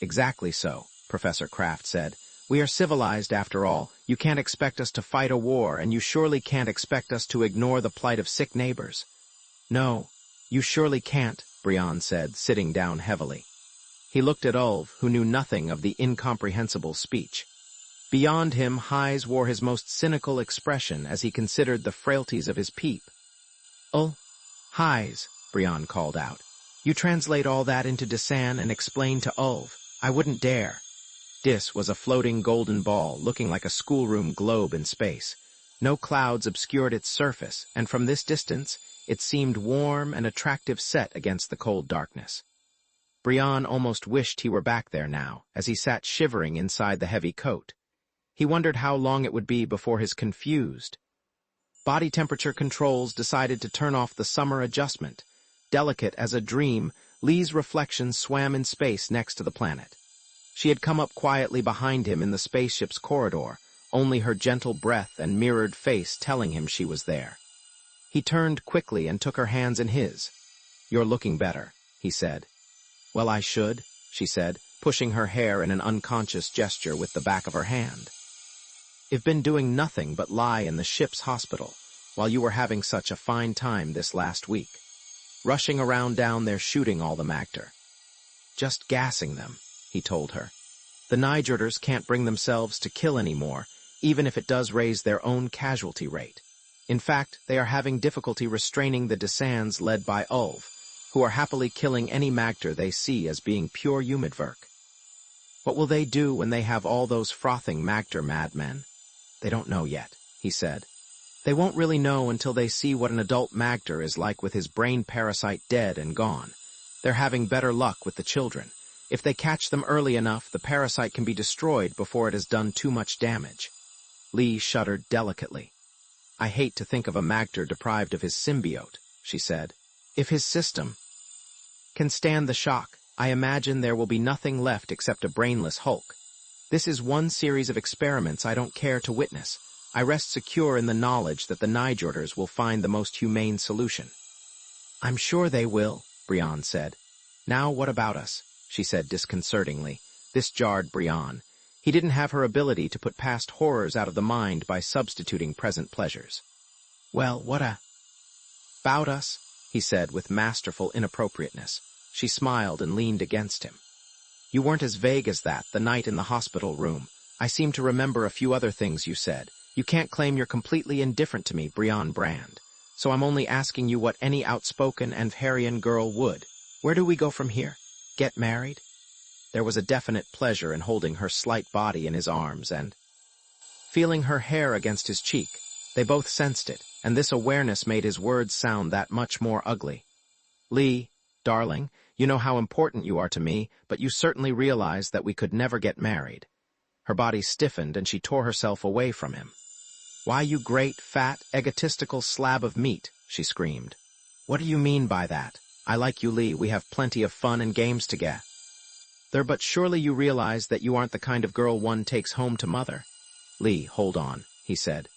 "Exactly so," Professor Kraft said. "We are civilized after all. You can't expect us to fight a war, and you surely can't expect us to ignore the plight of sick neighbors." "No, you surely can't," Brion said, sitting down heavily. He looked at Ulv, who knew nothing of the incomprehensible speech. Beyond him, Ihjel wore his most cynical expression as he considered the frailties of his peep. Ihjel," Brion called out. "You translate all that into Desan and explain to Ulv. I wouldn't dare." Dis was a floating golden ball, looking like a schoolroom globe in space. No clouds obscured its surface, and from this distance, it seemed warm and attractive set against the cold darkness. Brion almost wished he were back there now, as he sat shivering inside the heavy coat. He wondered how long it would be before his confused body temperature controls decided to turn off the summer adjustment. Delicate as a dream, Lee's reflection swam in space next to the planet. She had come up quietly behind him in the spaceship's corridor, only her gentle breath and mirrored face telling him she was there. He turned quickly and took her hands in his. "You're looking better," he said. "Well, I should," she said, pushing her hair in an unconscious gesture with the back of her hand. "I've been doing nothing but lie in the ship's hospital, while you were having such a fine time this last week. Rushing around down there shooting all the Magter. Just gassing them," he told her. "The Nijorders can't bring themselves to kill anymore, even if it does raise their own casualty rate. In fact, they are having difficulty restraining the Desans led by Ulv, who are happily killing any Magter they see as being pure humidwerk. What will they do when they have all those frothing Magter madmen? They don't know yet," he said. "They won't really know until they see what an adult Magter is like with his brain parasite dead and gone. They're having better luck with the children. If they catch them early enough, the parasite can be destroyed before it has done too much damage." Lee shuddered delicately. "I hate to think of a Magter deprived of his symbiote," she said. "If his system can stand the shock, I imagine there will be nothing left except a brainless hulk. This is one series of experiments I don't care to witness. I rest secure in the knowledge that the Nijorders will find the most humane solution." "I'm sure they will," Brion said. "Now what about us?" she said disconcertingly. This jarred Brion. He didn't have her ability to put past horrors out of the mind by substituting present pleasures. "Well, what about us?" he said with masterful inappropriateness. She smiled and leaned against him. "You weren't as vague as that the night in the hospital room. I seem to remember a few other things you said. You can't claim you're completely indifferent to me, Brion Brandd. So I'm only asking you what any outspoken Avherian girl would. Where do we go from here? Get married?" There was a definite pleasure in holding her slight body in his arms and feeling her hair against his cheek. They both sensed it, and this awareness made his words sound that much more ugly. Lee, darling, you know how important you are to me, but you certainly realize that we could never get married. Her body stiffened and she tore herself away from him. Why, you great, fat, egotistical slab of meat, she screamed. What do you mean by that? I like you, Lee. We have plenty of fun and games together. But surely you realize that you aren't the kind of girl one takes home to mother. Lee, hold on, he said.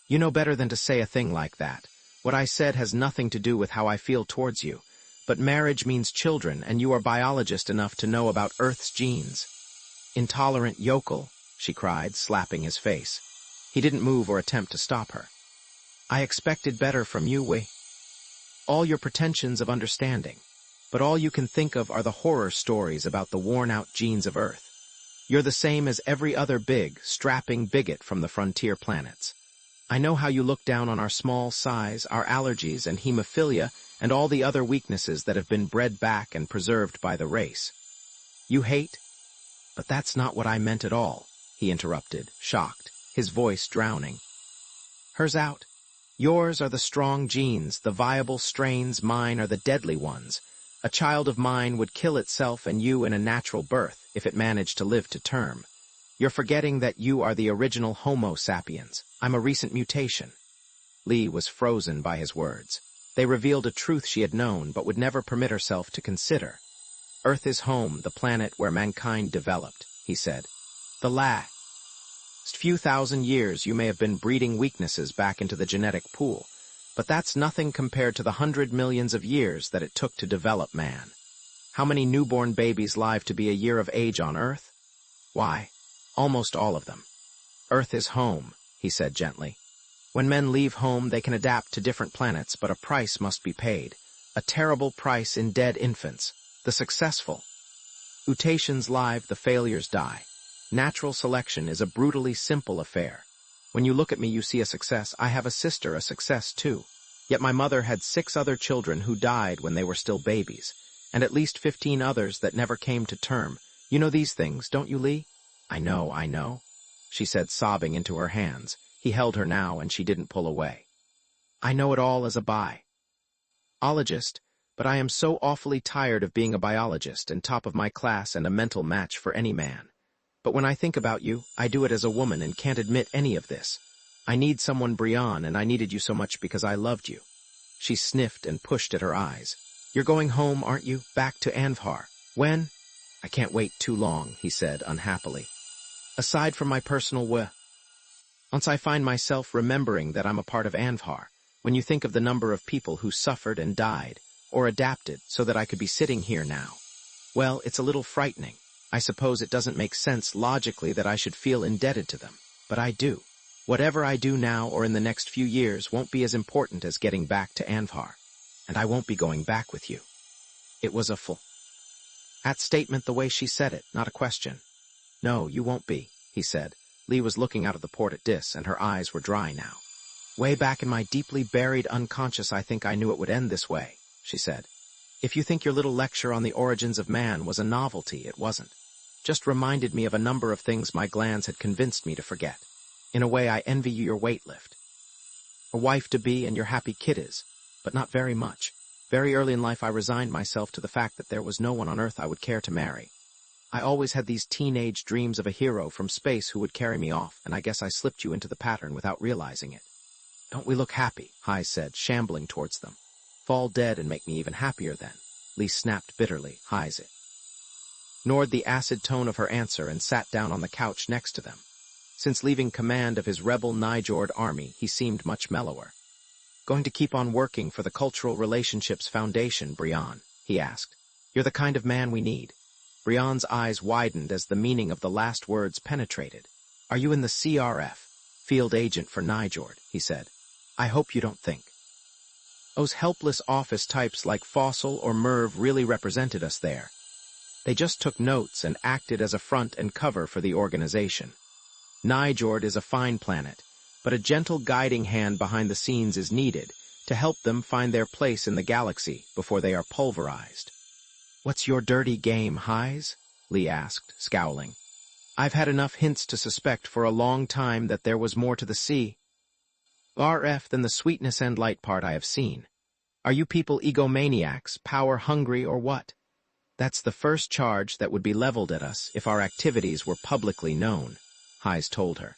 You know better than to say a thing like that. What I said has nothing to do with how I feel towards you. But marriage means children, and you are biologist enough to know about Earth's genes. Intolerant yokel, she cried, slapping his face. He didn't move or attempt to stop her. I expected better from you, Wei. All your pretensions of understanding, but all you can think of are the horror stories about the worn-out genes of Earth. You're the same as every other big, strapping bigot from the frontier planets. I know how you look down on our small size, our allergies and hemophilia, and all the other weaknesses that have been bred back and preserved by the race. You hate? But that's not what I meant at all, he interrupted, shocked, his voice drowning. Hers out. Yours are the strong genes, the viable strains, mine are the deadly ones. A child of mine would kill itself and you in a natural birth if it managed to live to term. You're forgetting that you are the original Homo sapiens. I'm a recent mutation. Lee was frozen by his words. They revealed a truth she had known but would never permit herself to consider. Earth is home, the planet where mankind developed, he said. The last few thousand years you may have been breeding weaknesses back into the genetic pool, but that's nothing compared to the 100 millions of years that it took to develop man. How many newborn babies live to be a year of age on Earth? Why, almost all of them. Earth is home, he said gently. When men leave home, they can adapt to different planets, but a price must be paid. A terrible price in dead infants. The successful. Mutations live, the failures die. Natural selection is a brutally simple affair. When you look at me, you see a success. I have a sister, a success too. Yet my mother had 6 other children who died when they were still babies, and at least 15 others that never came to term. You know these things, don't you, Lee? I know, she said, sobbing into her hands. He held her now, and she didn't pull away. I know it all as a biologist, but I am so awfully tired of being a biologist and top of my class and a mental match for any man. But when I think about you, I do it as a woman and can't admit any of this. I need someone, Brion, and I needed you so much because I loved you. She sniffed and pushed at her eyes. You're going home, aren't you? Back to Anvhar. When? I can't wait too long, he said unhappily. Aside from my personal once I find myself remembering that I'm a part of Anvhar, when you think of the number of people who suffered and died, or adapted so that I could be sitting here now, well, it's a little frightening. I suppose it doesn't make sense logically that I should feel indebted to them, but I do. Whatever I do now or in the next few years won't be as important as getting back to Anvhar, and I won't be going back with you. It was a full-at statement the way she said it, not a question. No, you won't be, he said. Lee was looking out of the port at Dis, and her eyes were dry now. Way back in my deeply buried unconscious, I think I knew it would end this way, she said. If you think your little lecture on the origins of man was a novelty, it wasn't. Just reminded me of a number of things my glands had convinced me to forget. In a way, I envy you your weight lift. A wife-to-be and your happy kiddies, but not very much. Very early in life, I resigned myself to the fact that there was no one on Earth I would care to marry. I always had these teenage dreams of a hero from space who would carry me off, and I guess I slipped you into the pattern without realizing it. Don't we look happy? Ihjel said, shambling towards them. Fall dead and make me even happier then, Lee snapped bitterly. Ihjel ignored the acid tone of her answer and sat down on the couch next to them. Since leaving command of his rebel Nijord army, he seemed much mellower. Going to keep on working for the Cultural Relationships Foundation, Brion? He asked. You're the kind of man we need. Brion's eyes widened as the meaning of the last words penetrated. Are you in the CRF? Field agent for Nijord, he said. I hope you don't think. Those helpless office types like Fossil or Merv really represented us there. They just took notes and acted as a front and cover for the organization. Nijord is a fine planet, but a gentle guiding hand behind the scenes is needed to help them find their place in the galaxy before they are pulverized. What's your dirty game, Ihjel? Lee asked, scowling. I've had enough hints to suspect for a long time that there was more to the sea. RF than the sweetness and light part I have seen. Are you people egomaniacs, power-hungry, or what? That's the first charge that would be leveled at us if our activities were publicly known, Ihjel told her.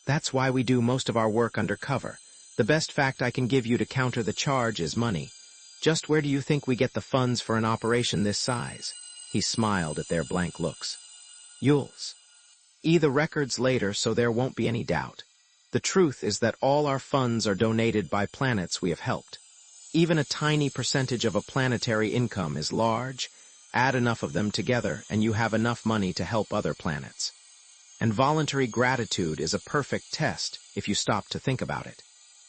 That's why we do most of our work undercover. The best fact I can give you to counter the charge is money. Just where do you think we get the funds for an operation this size? He smiled at their blank looks. Ihjel's. The records later so there won't be any doubt. The truth is that all our funds are donated by planets we have helped. Even a tiny percentage of a planetary income is large. Add enough of them together and you have enough money to help other planets. And voluntary gratitude is a perfect test if you stop to think about it.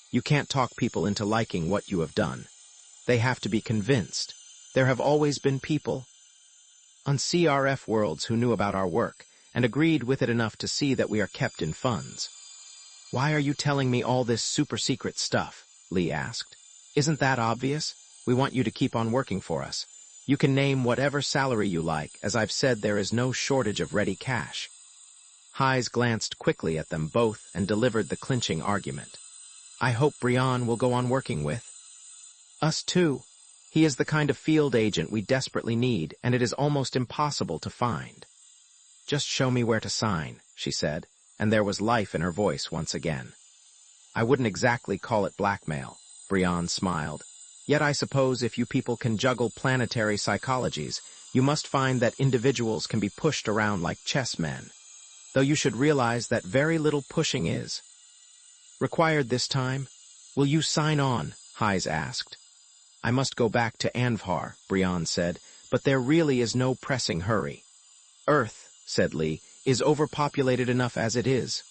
You can't talk people into liking what you have done. They have to be convinced. There have always been people on CRF worlds who knew about our work and agreed with it enough to see that we are kept in funds. Why are you telling me all this super-secret stuff? Lee asked. Isn't that obvious? We want you to keep on working for us. You can name whatever salary you like. As I've said, there is no shortage of ready cash. Ihjel glanced quickly at them both and delivered the clinching argument. I hope Brion will go on working with us too. He is the kind of field agent we desperately need, and it is almost impossible to find. Just show me where to sign, she said, and there was life in her voice once again. I wouldn't exactly call it blackmail, Brion smiled. Yet I suppose if you people can juggle planetary psychologies, you must find that individuals can be pushed around like chessmen. Though you should realize that very little pushing is required this time. Will you sign on? Ihjel asked. I must go back to Anvhar, Brion said, but there really is no pressing hurry. Earth, said Lee, is overpopulated enough as it is.